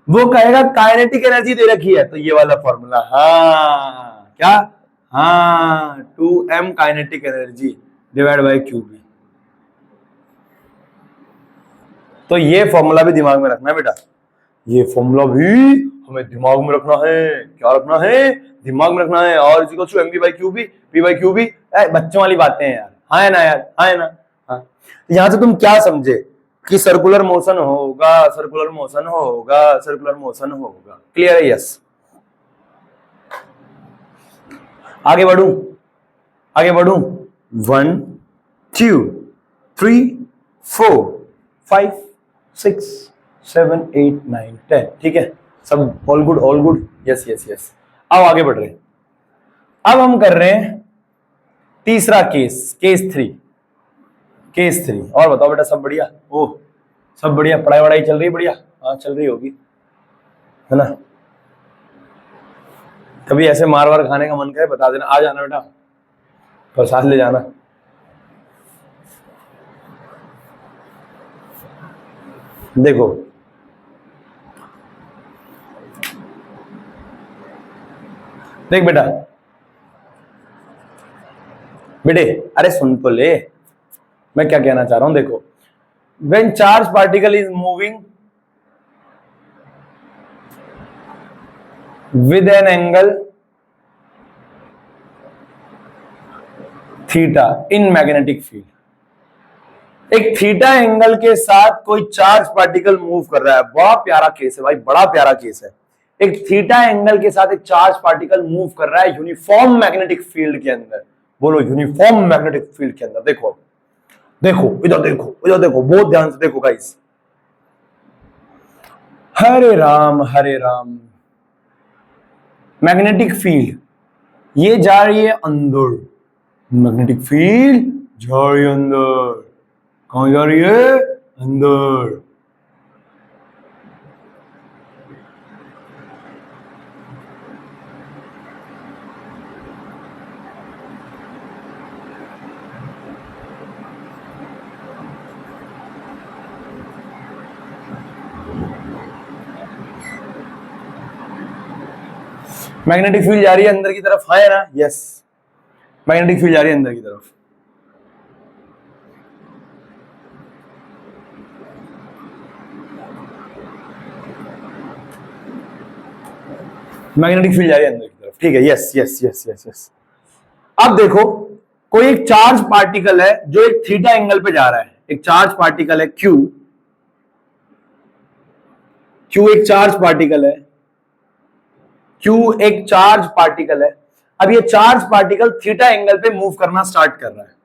वो कहेगा काइनेटिक एनर्जी दे रखी है, तो ये वाला फॉर्मूला। हाँ क्या? हाँ, 2m kinetic energy divide by q B. तो ये फॉर्मूला भी दिमाग में रखना है बेटा। ये फॉर्मूला भी हमें दिमाग में रखना है। क्या रखना है? दिमाग में रखना है। और is equal to m B by q B, p by q B. बच्चों वाली बातें हैं यार। हाँ है ना यार? हाँ है ना? हाँ। यहां से तुम क्या समझे कि सर्कुलर मोशन होगा, सर्कुलर मोशन होगा, सर्कुलर मोशन होगा। क्लियर है? यस। आगे बढ़ू, आगे बढ़ू। 1 2 3 4 5 6 7 8 9 10। ठीक है, सब all good, all good. Yes yes yes. अब आगे बढ़ रहे हैं। अब हम कर रहे हैं तीसरा केस, केस 3। केस 3। और बताओ बेटा, सब बढ़िया? ओह, सब बढ़िया। पढ़ाई वढ़ाई चल रही? बढ़िया। हाँ चल रही होगी, है ना? कभी ऐसे मार वार खाने का मन करे बता देना, आ जाना बेटा, प्रसाद ले जाना। देखो देख बेटा, बेटे अरे सुन तो ले, मैं क्या कहना चाह रहा हूं। देखो, when charge particle is moving with an angle theta in magnetic field, एक थीटा एंगल के साथ कोई चार्ज पार्टिकल मूव कर रहा है। बड़ा प्यारा केस है भाई, बड़ा प्यारा केस है। एक थीटा एंगल के साथ एक चार्ज पार्टिकल मूव कर रहा है यूनिफॉर्म मैग्नेटिक फील्ड के अंदर। बोलो, यूनिफॉर्म मैग्नेटिक फील्ड के अंदर। देखो देखो इधर, देखो इधर, देखो बहुत ध्यान से देखो गाइस। हरे राम हरे राम। मैग्नेटिक फील्ड ये जा रही है अंदर, मैग्नेटिक फील्ड जा रही है अंदर। कहां जा रही है? अंदर। मैग्नेटिक फील्ड जा रही है अंदर की तरफ, हाँ है ना? यस, मैग्नेटिक फील्ड जा रही है अंदर की तरफ। मैग्नेटिक फील्ड जा रही है अंदर की तरफ, ठीक है। Yes yes yes yes yes. अब देखो, कोई एक चार्ज पार्टिकल है जो एक थीटा एंगल पे जा रहा है। एक चार्ज पार्टिकल है क्यू, क्यू एक चार्ज पार्टिकल है, क्यू एक चार्ज पार्टिकल है। अब ये चार्ज पार्टिकल थीटा एंगल पे मूव करना स्टार्ट कर रहा है।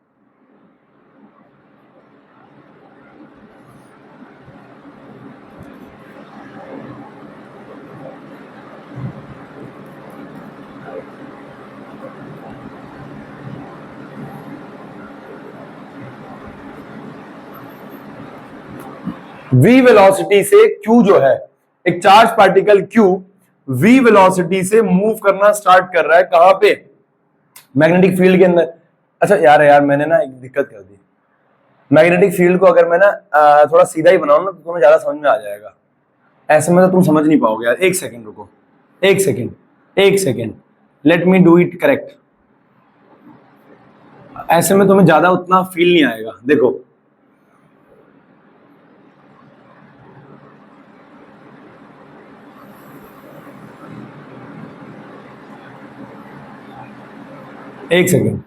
v वेलोसिटी से q जो है, एक charge particle q v velocity से मूव करना स्टार्ट कर रहा है। कहां पे? मैग्नेटिक फील्ड के अंदर। अच्छा यार मैंने ना एक दिक्कत कर दी। मैग्नेटिक फील्ड को अगर मैं ना थोड़ा सीधा ही बनाऊं ना तो तुम्हें ज्यादा समझ में आ जाएगा। ऐसे में तो तुम समझ नहीं पाओगे यार। एक सेकेंड रुको, एक सेकेंड, एक second, let me do it correct. ऐसे में तुम्हें ज्यादा उतना फील नहीं आएगा। देखो, एक सेकेंड,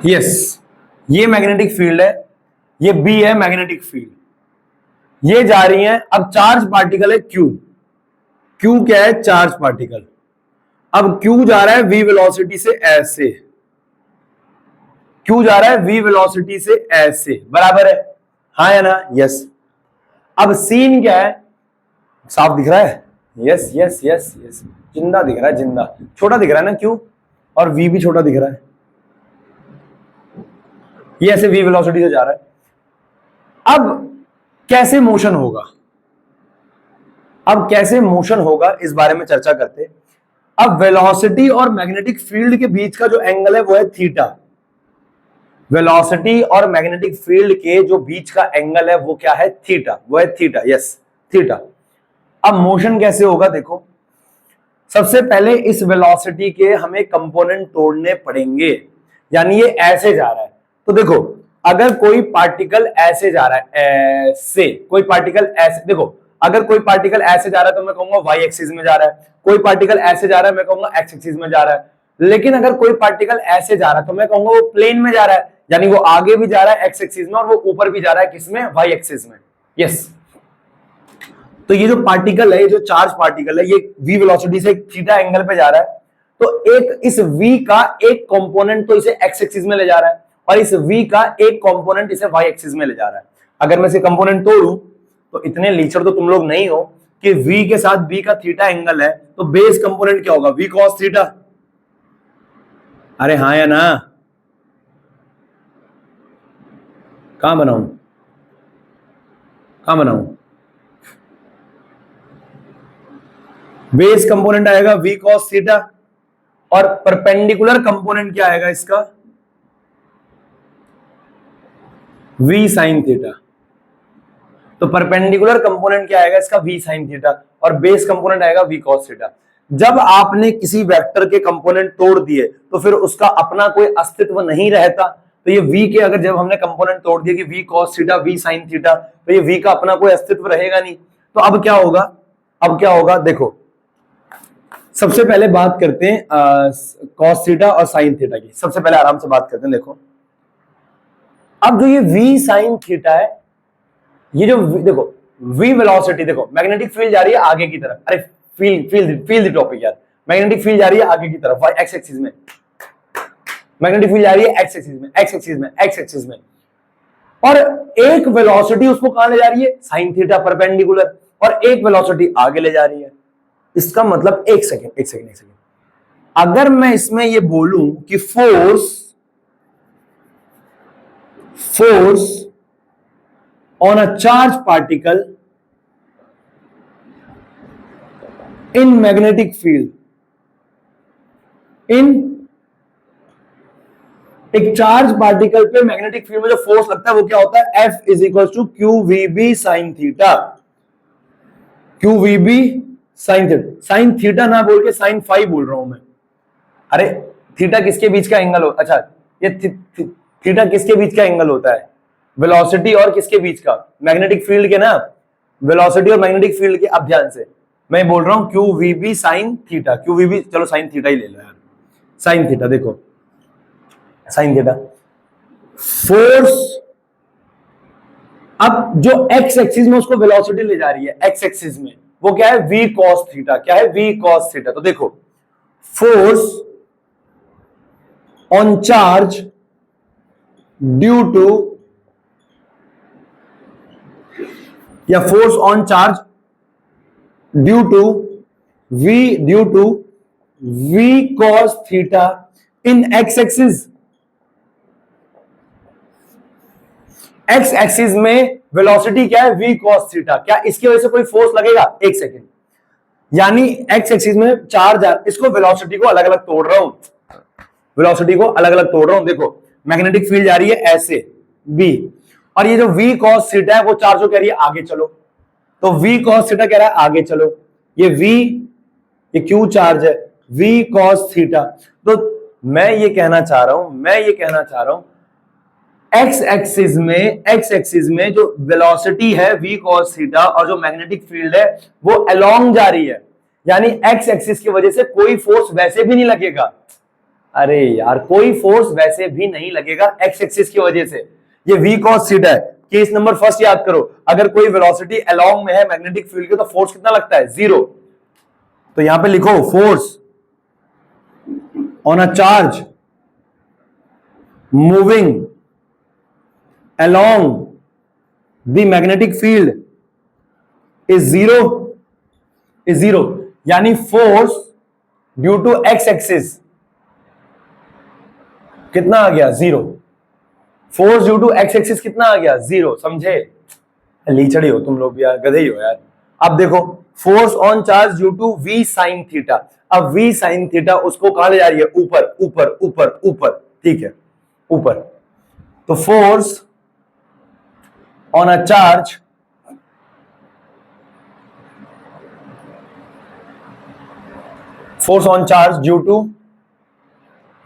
यस, ये मैग्नेटिक फील्ड है, ये बी है मैग्नेटिक फील्ड। ये जा रही है, अब चार्ज पार्टिकल है क्यू, क्यू क्या है? Charge particle. अब क्यू जा रहा है वी वेलोसिटी से ऐसे, क्यू जा रहा है वी वेलोसिटी से ऐसे, बराबर है, हाँ या ना? यस। अब सीन क्या है? साफ दिख रहा है? यस यस यस यस, जिंदा दिख रहा है, जिंदा। छोटा दिख रहा है ना क्यू, और वी भी छोटा दिख रहा है। ये ऐसे वी वेलोसिटी से जा रहा है। अब कैसे मोशन होगा? अब कैसे मोशन होगा इस बारे में चर्चा करते हैं। अब वेलोसिटी और मैग्नेटिक फील्ड के बीच का जो एंगल है वो है थीटा। वेलोसिटी और मैग्नेटिक फील्ड के जो बीच का एंगल है वो क्या है? थीटा, वो है थीटा। Yes, theta. अब मोशन कैसे होगा? देखो, सबसे पहले इस वेलोसिटी के हमें कंपोनेंट तोड़ने पड़ेंगे। यानी ये ऐसे जा रहा है, तो देखो अगर कोई पार्टिकल ऐसे जा रहा है, ऐसे कोई पार्टिकल ऐसे, देखो अगर कोई पार्टिकल ऐसे जा रहा है तो मैं कहूंगा वाई एक्सिस में जा रहा है। कोई पार्टिकल ऐसे जा रहा है, मैं कहूंगा एक्स एक्सिस में जा रहा है। लेकिन अगर कोई पार्टिकल ऐसे जा रहा है तो मैं कहूंगा वो प्लेन में जा रहा है, यानी वो आगे भी जा रहा है एक्स एक्सिस में, और वो ऊपर भी जा रहा है किसमें? वाई एक्सिस में। यस। तो ये जो पार्टिकल है, ये जो चार्ज पार्टिकल है, ये v वेलोसिटी से थीटा एंगल पे जा रहा है। तो एक इस v का एक कंपोनेंट तो इसे x एक्सिस में ले जा रहा है, और इस v का एक कंपोनेंट इसे y एक्सिस में ले जा रहा है। अगर मैं इसे कंपोनेंट तोड़ूं तो इतने लीचर तो तुम लोग नहीं हो कि v के साथ b का थीटा एंगल है तो बेस कंपोनेंट क्या होगा? v cos theta. अरे हाँ या ना? कहां बनाऊं, कहां बनाऊं? बेस कंपोनेंट आएगा v cos थीटा, और परपेंडिकुलर कंपोनेंट क्या आएगा इसका? v sin theta. तो परपेंडिकुलर कंपोनेंट क्या आएगा इसका, v sin थीटा, और बेस कंपोनेंट आएगा v cos थीटा। जब आपने किसी वेक्टर के कंपोनेंट तोड़ दिए तो फिर उसका अपना कोई अस्तित्व नहीं रहता। तो ये v के अगर जब हमने कंपोनेंट तोड़ दिए कि v cos theta v sin theta, तो ये v का अपना कोई अस्तित्व रहेगा नहीं। तो अब क्या होगा, अब क्या होगा, देखो सबसे पहले बात करते हैं cos थीटा और sin थीटा की। सबसे पहले आराम से बात करते हैं। देखो अब जो ये v sin थीटा है, ये जो देखो v वेलोसिटी, देखो मैग्नेटिक फील्ड जा रही है आगे की तरफ, अरे फील द टॉपिक यार, मैग्नेटिक फील्ड जा रही है आगे की तरफ एक्स एक्सिस में, मैग्नेटिक फील्ड जा रही है एक्स एक्सिस में, एक्स एक्सिस में, एक्स एक्सिस में, और एक वेलोसिटी उसको कहां ले जा रही है, साइन थीटा परपेंडिकुलर, और एक वेलोसिटी आगे ले जा रही है। इसका मतलब एक सेकेंड, अगर मैं इसमें ये बोलूं कि force on a charged particle in magnetic field, एक चार्ज पार्टिकल पे मैग्नेटिक फील्ड में जो फोर्स लगता है वो क्या होता है, F is equal to QVB sine theta, QVB sine theta, sine theta ना बोल के साइन फाई बोल रहा हूं मैं। अरे थीटा किसके बीच का एंगल हो, अच्छा ये थीटा किसके बीच का एंगल होता है, वेलोसिटी और किसके बीच का, मैग्नेटिक फील्ड के ना, वेलोसिटी और मैग्नेटिक फील्ड के। अब ध्यान से मैं बोल रहा हूं QVB साइन थीटा, QVB चलो साइन थीटा ही ले लो यार, साइन थीटा, देखो साइन थीटा फोर्स, अब जो एक्स एक्सिस में उसको वेलोसिटी ले जा रही है, एक्स एक्सिस में वो क्या है, v cos थीटा, क्या है v cos थीटा। तो देखो force on charge due to, या force on charge due to v cos theta in x axis, x axis में वेलोसिटी क्या है, v cos थीटा, क्या इसकी वजह से कोई फोर्स लगेगा, एक सेकेंड, यानी एक्स एक्सिस में चार्ज, इसको वेलोसिटी को अलग अलग तोड़ रहा हूं, वेलोसिटी को अलग अलग तोड़ रहा हूं। देखो मैग्नेटिक फील्ड जा रही है ऐसे b, और ये जो v cos थीटा है वो चार्ज को कह रही है आगे चलो, तो v cos थीटा कह रहा है आगे चलो, ये v, ये q चार्ज है, v cos थीटा। तो मैं ये कहना चाह रहा हूं एक्स एक्सिस में जो वेलोसिटी है v cos थीटा और जो मैग्नेटिक फील्ड है वो अलोंग जा रही है, यानी एक्स एक्सिस की वजह से कोई फोर्स वैसे भी नहीं लगेगा। अरे यार कोई फोर्स वैसे भी नहीं लगेगा एक्स एक्सिस की वजह से, ये v cos थीटा है। केस नंबर फर्स्ट याद करो, अगर कोई वेलोसिटी अलोंग में है मैग्नेटिक फील्ड के तो फोर्स कितना लगता है, 0। तो यहां पे लिखो force on a charge moving along the magnetic field is zero, यानी force due to x axis कितना आ गया, 0। Force due to x axis कितना आ गया, 0। समझे, लीचड़ी हो तुम लोग यार, गधे ही हो यार। अब देखो force on charge due to v sin theta, अब v sin थीटा उसको कहां ले जा रही है, ऊपर ऊपर ऊपर ऊपर, ठीक है ऊपर। तो force on a charge due to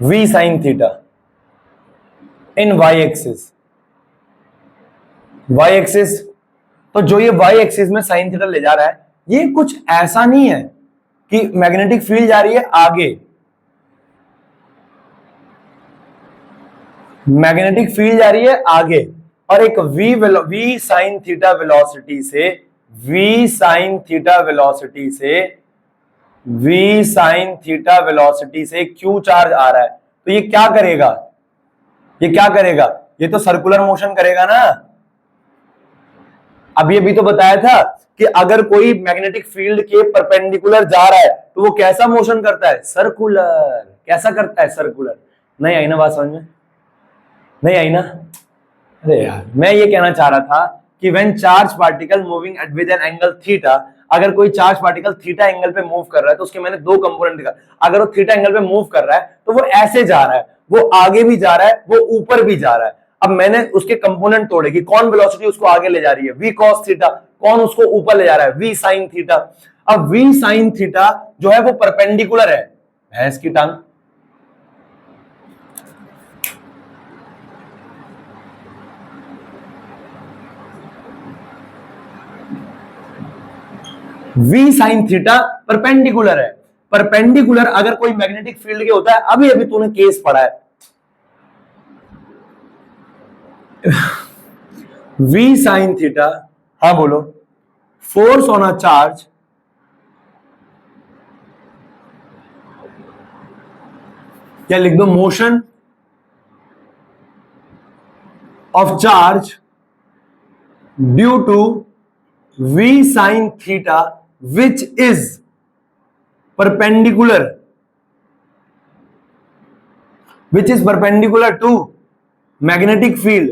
v sin theta in y axis, तो जो ये y एक्सिस में sin थीटा ले जा रहा है, ये कुछ ऐसा नहीं है कि मैग्नेटिक फील्ड जा रही है आगे, मैग्नेटिक फील्ड जा रही है आगे, और एक v sin थीटा वेलोसिटी से, v sin थीटा वेलोसिटी से q चार्ज आ रहा है। तो ये क्या करेगा, ये तो सर्कुलर मोशन करेगा ना। अभी अभी तो बताया था कि अगर कोई मैग्नेटिक फील्ड के परपेंडिकुलर जा रहा है तो वो कैसा मोशन करता है, सर्कुलर। कैसा करता है, सर्कुलर। नहीं आई ना बात समझ में, नहीं आई ना। अरे यार मैं ये कहना चाह रहा था कि when charge particle moving at with an angle theta, अगर कोई चार्ज पार्टिकल थीटा एंगल पे मूव कर रहा है तो उसके मैंने दो कंपोनेंट दिखा। अगर वो थीटा एंगल पे मूव कर रहा है तो वो ऐसे जा रहा है, वो आगे भी जा रहा है, वो ऊपर भी जा रहा है। अब मैंने उसके कंपोनेंट तोड़े कि कौन वेलोसिटी उसको आगे ले जा रही है, v cos थीटा, कौन उसको ऊपर ले जा रहा है, v sin थीटा। अब v sin थीटा जो है वो परपेंडिकुलर है, भैंस की टांग, v sin थीटा परपेंडिकुलर है। परपेंडिकुलर अगर कोई मैग्नेटिक फील्ड के होता है, अभी अभी तूने केस पढ़ा है, v sin थीटा, हाँ बोलो, फोर्स ऑन अ चार्ज या लिख दो motion of charge due to v sin theta which is perpendicular to magnetic field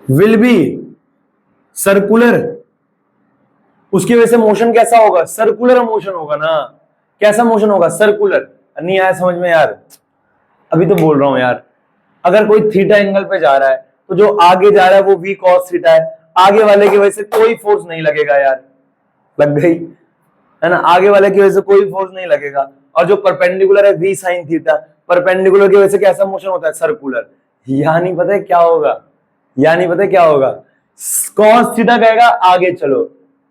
will be circular. उसकी वजह से मोशन कैसा होगा, सर्कुलर मोशन होगा ना। कैसा मोशन होगा, सर्कुलर। नहीं आया समझ में यार, अभी तो बोल रहा हूं यार। अगर कोई थीटा एंगल पे जा रहा है तो जो आगे जा रहा है वो v cos थीटा है, आगे वाले की वजह से कोई फोर्स नहीं लगेगा यार, लग गई है ना, आगे वाले की वजह से कोई फोर्स नहीं लगेगा। और जो परपेंडिकुलर है v sin थीटा, परपेंडिकुलर की वजह से कैसा मोशन होता है, सर्कुलर। यानी पता है क्या होगा, यानी पता है क्या होगा, cos थीटा कहेगा आगे चलो,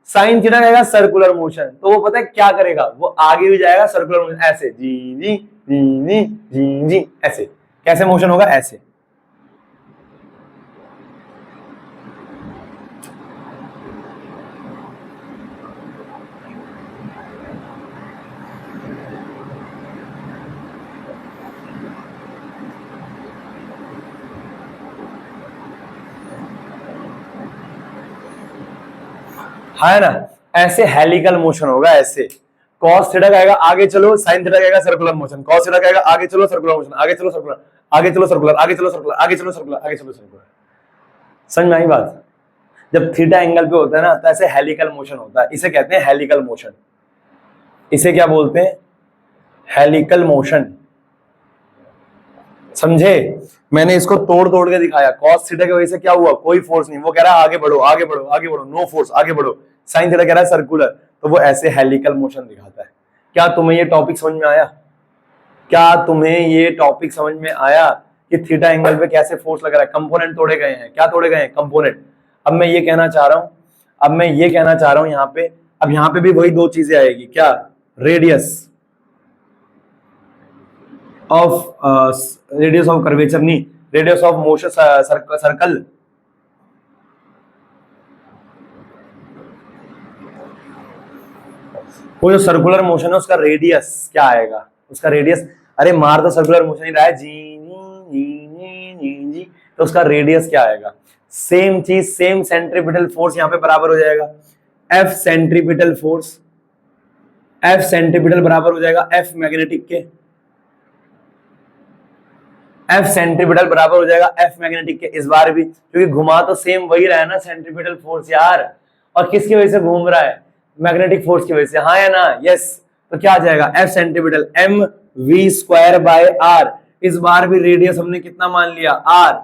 sin थीटा कहेगा सर्कुलर मोशन, तो वो पता है क्या करेगा, वो आगे भी जाएगा सर्कुलर मोशन, ऐसे जी जी जी जी जी जी, ऐसे। कैसे मोशन होगा, ऐसे। है ना, ऐसे हेलिकल मोशन होगा, ऐसे। cos थीटा कहेगा आगे चलो, sin थीटा कहेगा सर्कुलर मोशन, cos थीटा कहेगा आगे चलो सर्कुलर मोशन, आगे चलो सर्कुलर, आगे चलो सर्कुलर, आगे चलो सर्कुलर, आगे चलो सर्कुलर, आगे चलो सर्कुलर। समझ में आई बात। जब थीटा एंगल पे होता है ना तो ऐसे हेलिकल मोशन होता है, इसे कहते हैं हेलिकल मोशन। इसे क्या बोलते हैं, हेलिकल मोशन। समझे, मैंने इसको तोड़ तोड़ के दिखाया। cos थीटा की वजह से क्या हुआ, कोई फोर्स नहीं, वो कह रहा है आगे बढ़ो आगे बढ़ो आगे बढ़ो, नो फोर्स, आगे बढ़ो। sin थीटा कह रहा है सर्कुलर, तो वो ऐसे हेलिकल मोशन दिखाता है। क्या तुम्हें ये टॉपिक समझ में आया, क्या तुम्हें ये टॉपिक समझ में आया कि थीटा एंगल पे कैसे फोर्स लग रहा है, कंपोनेंट तोड़े गए हैं, क्या तोड़े गए हैं, कंपोनेंट। अब मैं ये कहना चाह रहा हूं, यहाँ पे, अब यहाँ पे भी वही दो चीजें आएगी, क्या, रेडियस ऑफ कर्वेचर नहीं, रेडियस ऑफ मोशन सर्कल। वो जो सर्कुलर मोशन है उसका रेडियस क्या आएगा, उसका रेडियस, अरे मार तो सर्कुलर मोशन ही रहा है, जी जी जी जी जी, तो उसका रेडियस क्या आएगा। सेम चीज, सेम सेंट्रीपिटल फोर्स यहाँ पे बराबर हो जाएगा F centripetal force, F centripetal बराबर हो जाएगा F मैग्नेटिक के, F सेंट्रीपिटल बराबर हो जाएगा F मैग्नेटिक के। इस बार भी क्योंकि घुमा तो सेम वही रहा है ना सेंट्रीपिटल फोर्स यार, और किसकी वजह से घूम रहा है, मैग्नेटिक फोर्स की वजह से, हाँ या ना, यस। तो क्या आ जाएगा, F centripetal mv² by r। इस बार भी रेडियस हमने कितना मान लिया, r।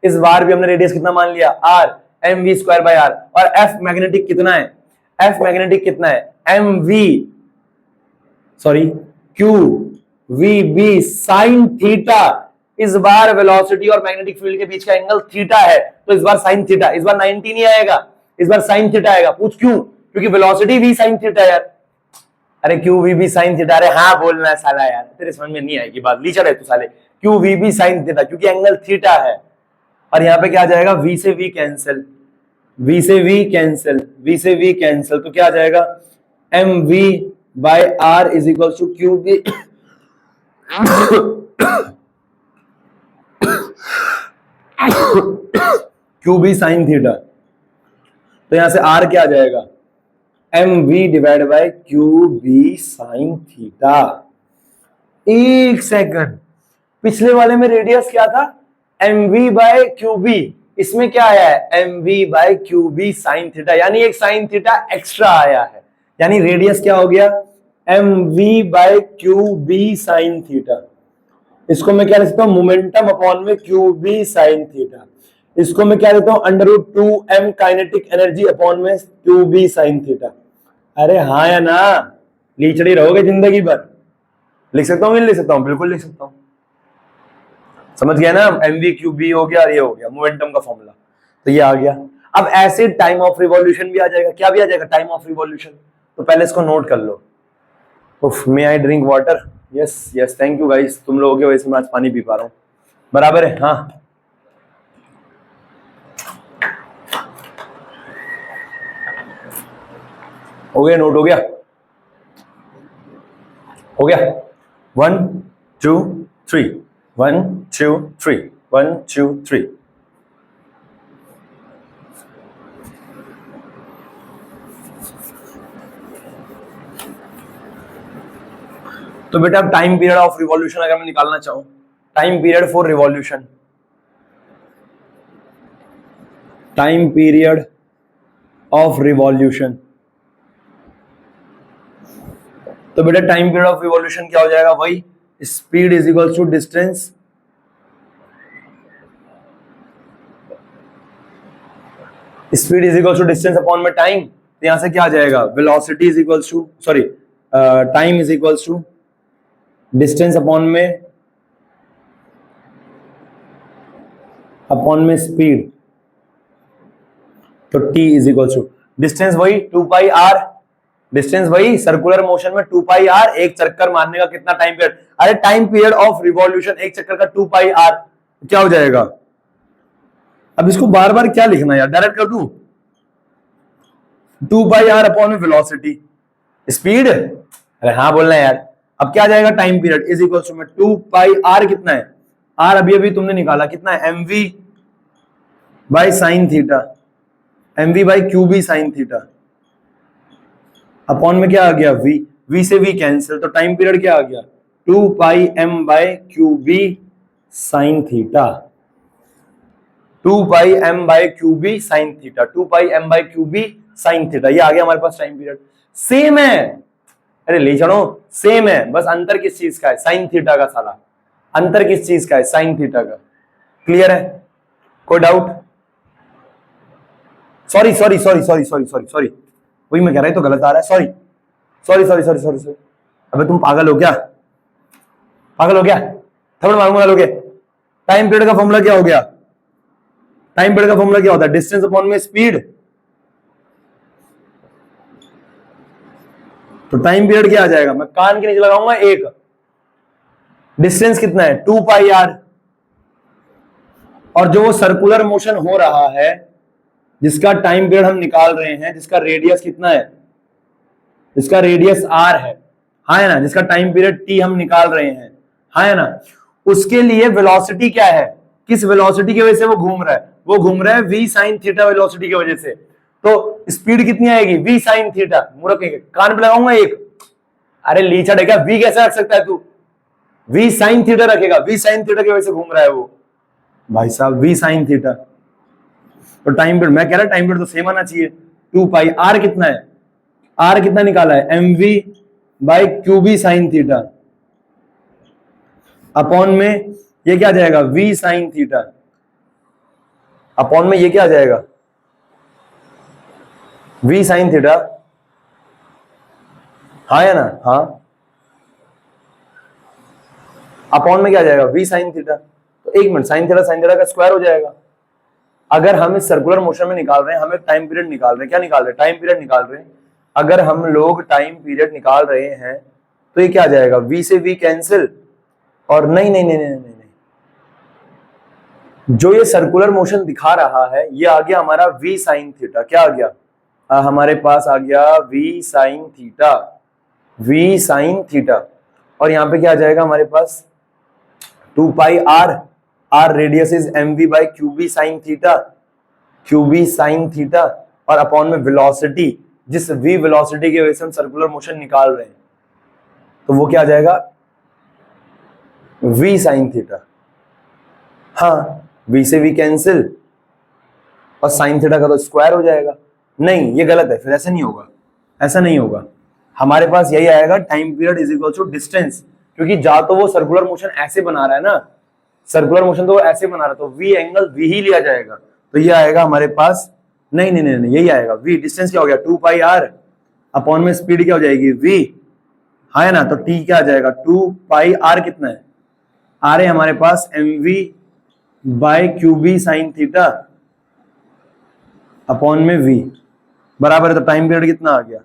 इस बार भी हमने रेडियस कितना मान लिया, r, mv² बाय r। और F मैग्नेटिक कितना है, F मैग्नेटिक कितना है, qvb sin थीटा। इस बार वेलोसिटी और मैग्नेटिक फील्ड के बीच का एंगल थीटा है, तो इस बार साइन थीटा, इस बार 90 नहीं आएगा, इस बार साइन थीटा आएगा। पूछ क्यों, क्योंकि वेलोसिटी भी साइन थीटा यार। अरे q we B sine theta, अरे हाँ बोलना है साला यार, तेरे समझ में नहीं आएगी बात, लीचर है तू साले। Q we B sine theta, क्योंकि एंगल थीटा है। और यहाँ पे क्या आ जाएगा, v से v कैंसिल, v से v कैंसिल, v से v कैंसिल, तो क्या आ जाएगा, mv by r is equal to q B q B sine theta. तो यहां से r क्या आ जाएगा, mv divide by q B sine theta. एक सेकंड, पिछले वाले में रेडियस क्या था, mv बाय क्यू बी, इसमें क्या आया है, mv by q B sine theta, यानी एक साइन थीटा एक्स्ट्रा आया है, यानी रेडियस क्या हो गया, mv by q B sine theta. इसको मैं क्या लिख सकता हूं, मोमेंटम अपॉन में क्यू बी साइन थीटा। इसको मैं क्या लिखता हूं, √2m काइनेटिक एनर्जी अपॉन में क्यू बी साइन थीटा। अरे हाँ या ना, लीचड़ी रहोगे जिंदगी भर। लिख सकता हूं, नहीं लिख सकता हूं, बिल्कुल लिख सकता हूं। समझ गया ना, mv क्यू बी हो गया, ये हो गया मोमेंटम का फॉर्मूला, तो ये आ गया। अब ऐसे टाइम ऑफ रिवॉल्यूशन भी आ जाएगा। क्या भी आ जाएगा, टाइम ऑफ रिवॉल्यूशन। तो पहले इसको नोट कर लो। उफ, may I drink water? Yes yes, thank you guys, तुम लोगों की वजह से मैं आज पानी पी पा रहा हूं। बराबर है, हाँ। हो गया, नोट हो गया, हो गया। 1 2 3, 1 2 3, 1 2 3। तो बेटा अब टाइम पीरियड ऑफ रिवॉल्यूशन अगर मैं निकालना चाहूं, time period for revolution, time period of revolution, तो बेटा टाइम पीरियड ऑफ रिवॉल्यूशन क्या हो जाएगा, वही speed is equal to distance, speed is equal to distance upon में टाइम। तो यहां से क्या आ जाएगा, velocity is equal to, sorry, time is equal to distance upon में स्पीड। तो t is equal to distance वही 2 पाई r, डिस्टेंस वही सर्कुलर मोशन में 2 पाई r, एक चक्कर मारने का कितना टाइम पीरियड, अरे टाइम पीरियड ऑफ रिवॉल्यूशन एक चक्कर का 2 पाई r, क्या हो जाएगा। अब इसको बार बार क्या लिखना यार, डायरेक्ट कर दूं, 2 पाई r अपॉन में वेलोसिटी, स्पीड, अरे हाँ बोलना यार। अब क्या आ जाएगा, time period is equal to में 2 पाई r, कितना है r, अभी अभी तुमने निकाला, कितना है, mv by sine theta, mv by q B sine theta, upon में क्या आ गया, v से v कैंसिल, तो टाइम पीरियड क्या आ गया, 2 pi m by q B sine theta, 2 pi m by q B sine theta, 2 pi m by q B sine theta, ये आ गया हमारे पास टाइम पीरियड। सेम है, अरे ले चलो, सेम है, बस अंतर किस चीज का है, साइन थीटा का, साला अंतर किस चीज का है, साइन थीटा का। क्लियर है, कोई doubt? Sorry sorry sorry sorry sorry sorry sorry, वही मैं कह रहा हूं, तो गलत आ रहा है, sorry sorry sorry sorry sorry sorry. अबे तुम पागल हो क्या, पागल हो क्या, थोड़ा मालूम लोगे। टाइम पीरियड का फॉर्मूला क्या हो गया, टाइम पीरियड का फॉर्मूला क्या होता है, डिस्टेंस अपॉन में स्पीड। तो टाइम पीरियड क्या आ जाएगा, मैं कान के नीचे लगाऊंगा, एक, डिस्टेंस कितना है 2 पाई r, और जो वो सर्कुलर मोशन हो रहा है जिसका टाइम पीरियड हम निकाल रहे हैं, जिसका रेडियस कितना है, जिसका रेडियस r है, हाँ है ना, जिसका टाइम पीरियड t हम निकाल रहे हैं, हाँ है ना, उसके लिए वेलोसिटी क्या है, किस वेलोसिटी की वजह से वो घूम रहा है, वो घूम रहा है v साइन थीटा वेलोसिटी की वजह से। तो स्पीड कितनी आएगी, v साइन थीटा, मूर्ख कान पे लगाऊंगा एक, अरे लीचड़ है क्या, v कैसे रख सकता है तू, v साइन थीटा रखेगा, v साइन थीटा की वजह से घूम रहा है वो, भाई साहब v साइन थीटा। तो टाइम पीरियड, मैं कह रहा टाइम पीरियड तो सेम आना चाहिए, 2 पाई r कितना है, r कितना निकाला है, mv by q B sine theta, upon में ये क्या आ जाएगा, v साइन थीटा, अपॉन में ये क्या आ जाएगा, v साइन थीटा, हाँ या ना, हाँ, अपॉन में क्या आ जाएगा, v साइन थीटा। तो एक मिनट, साइन थीटा का स्क्वायर हो जाएगा। अगर हम इस सर्कुलर मोशन में निकाल रहे हैं, हमें टाइम पीरियड निकाल रहे हैं, क्या निकाल रहे हैं, टाइम पीरियड निकाल रहे हैं। अगर हम लोग टाइम पीरियड निकाल रहे हैं तो ये क्या आ जाएगा, v से v कैंसिल, और नहीं नहीं नहीं नहीं नहीं, नहीं। जो ये सर्कुलर मोशन दिखा रहा है ये आ गया हमारा v साइन थीटा, क्या आ गया, हमारे पास आ गया v sine theta, v sine theta, और यहां पे क्या आ जाएगा हमारे पास 2 pi r, r radius is mv by q B sine theta, q B sine theta, और अपॉन में वेलोसिटी, जिस v वेलोसिटी की वजह से हम सर्कुलर मोशन निकाल रहे हैं, तो वो क्या आ जाएगा, v साइन थीटा, हाँ v से v कैंसिल, और साइन थीटा का तो स्क्वायर हो जाएगा। नहीं ये गलत है, फिर ऐसा नहीं होगा, ऐसा नहीं होगा, हमारे पास यही आएगा, time period is equal to distance, क्योंकि जा तो वो सर्कुलर मोशन ऐसे बना रहा है ना, सर्कुलर मोशन तो वो ऐसे बना रहा है, तो v एंगल v ही लिया जाएगा। तो ये आएगा हमारे पास, नहीं नहीं नहीं, यही आएगा v। डिस्टेंस क्या हो गया 2 पाई r, अपॉन में स्पीड क्या हो जाएगी v, हाँ है ना। तो t क्या आ जाएगा 2 पाई r, कितना है r है हमारे पास mv by q B sine theta upon में v, बराबर है। तो टाइम पीरियड कितना आ गया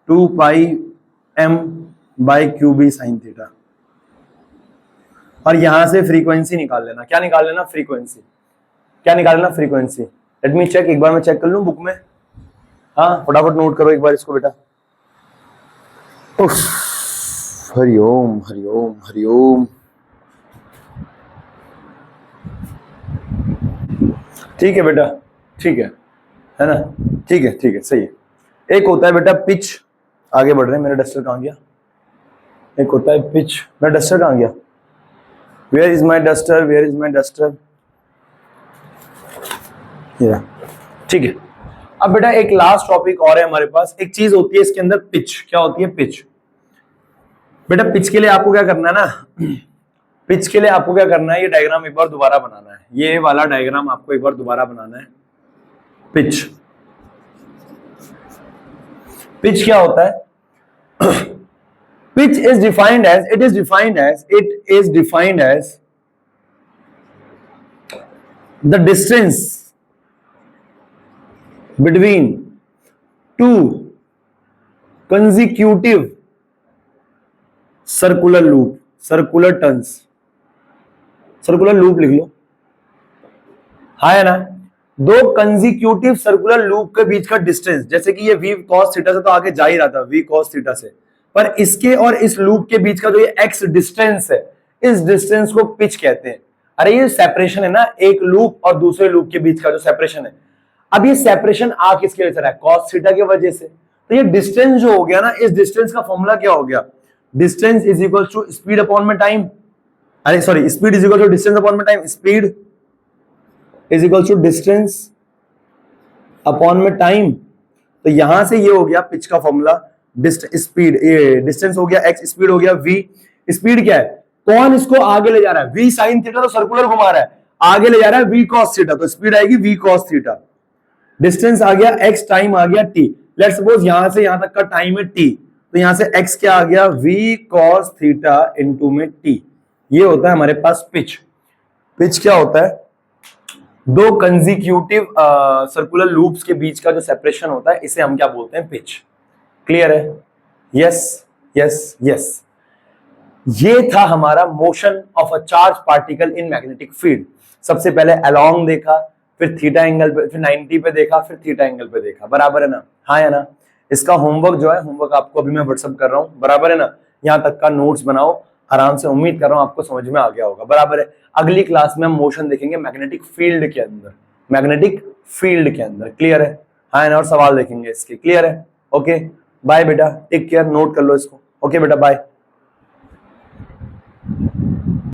2 pi m by q B sine theta. और यहां से फ्रीक्वेंसी निकाल लेना, क्या निकाल लेना, फ्रीक्वेंसी, क्या निकाल लेना, फ्रीक्वेंसी। लेट मी चेक, एक बार मैं चेक कर लूं बुक में, हाँ फटाफट नोट करो एक बार इसको बेटा। हरिओम हरिओम हरिओम। ठीक है बेटा, ठीक है ना, ठीक है ठीक है, सही है। एक होता है बेटा पिच, आगे बढ़ रहे हैं, मेरा डस्टर कहाँ गया, एक होता है पिच, मेरा डस्टर कहाँ गया, where is my duster, where is my duster, ठीक है। अब बेटा एक लास्ट टॉपिक और है हमारे पास, एक चीज होती है इसके अंदर पिच, क्या होती है पिच। बेटा पिच के लिए आपको क्या करना है ना, पिच के लिए आपको क्या करना है, ये डायग्राम एक बार दोबारा बनाना है, ये वाला डायग्राम आपको एक बार दोबारा बनाना है। पिच, पिच क्या होता है, pitch is defined as, it is defined as, it is defined as the distance between two consecutive circular loop, circular turns, circular loop लिख लो, हाँ है ना, दो कंजिक्यूटिव सर्कुलर लूप के बीच का डिस्टेंस, जैसे कि ये v cos थीटा से तो आगे जा ही रहा था v cos थीटा से, पर इसके और इस लूप के बीच का जो ये x डिस्टेंस है, इस डिस्टेंस को पिच कहते हैं। अरे ये सेपरेशन है ना, एक लूप और दूसरे लूप के बीच का जो सेपरेशन है, अब ये सेपरेशन आ किसके वजह से रहा है, cos थीटा की वजह से। तो ये डिस्टेंस जो हो गया ना, इस डिस्टेंस का फॉर्मूला क्या हो गया, distance is equal to speed upon में टाइम, अरे sorry, speed is equal to distance upon में time, speed is equal to distance upon में टाइम। तो यहां से ये हो गया पिच का फॉर्मूला, स्पीड, डिस्टेंस हो गया x, स्पीड हो गया v। स्पीड क्या है, कौन इसको आगे ले जा रहा है, v साइन थीटा तो सर्कुलर घुमा रहा है, आगे ले जा रहा है v cos थीटा, तो स्पीड आएगी v cos थीटा। डिस्टेंस आ गया x, टाइम आ गया t, लेट्स सपोज यहां से यहां तक का टाइम है t, तो यहां से x क्या आ गया v cos थीटा इनटू में t। ये होता है हमारे पास पिच। पिच क्या होता है, दो कंजिक्यूटिव सर्कुलर लूप्स के बीच का जो सेपरेशन होता है, इसे हम क्या बोलते हैं, पिच। क्लियर है, यस यस यस। ये था हमारा motion of a charge particle in magnetic field. सबसे पहले अलोंग देखा, फिर थीटा एंगल पे, फिर 90 पे देखा, फिर थीटा एंगल पे देखा, बराबर है ना, हाँ है ना। इसका होमवर्क जो है, होमवर्क आपको अभी मैं व्हाट्सएप कर रहा हूं, बराबर है ना, यहां तक का नोट्स बनाओ आराम से, उम्मीद कर रहा हूं आपको समझ में आ गया होगा, बराबर है। अगली क्लास में हम मोशन देखेंगे मैग्नेटिक फील्ड के अंदर, मैग्नेटिक फील्ड के अंदर, क्लियर है, हाँ है ना, और सवाल देखेंगे इसके, क्लियर है। ओके बाय बेटा, टेक केयर, नोट कर लो इसको, ओके बेटा बाय।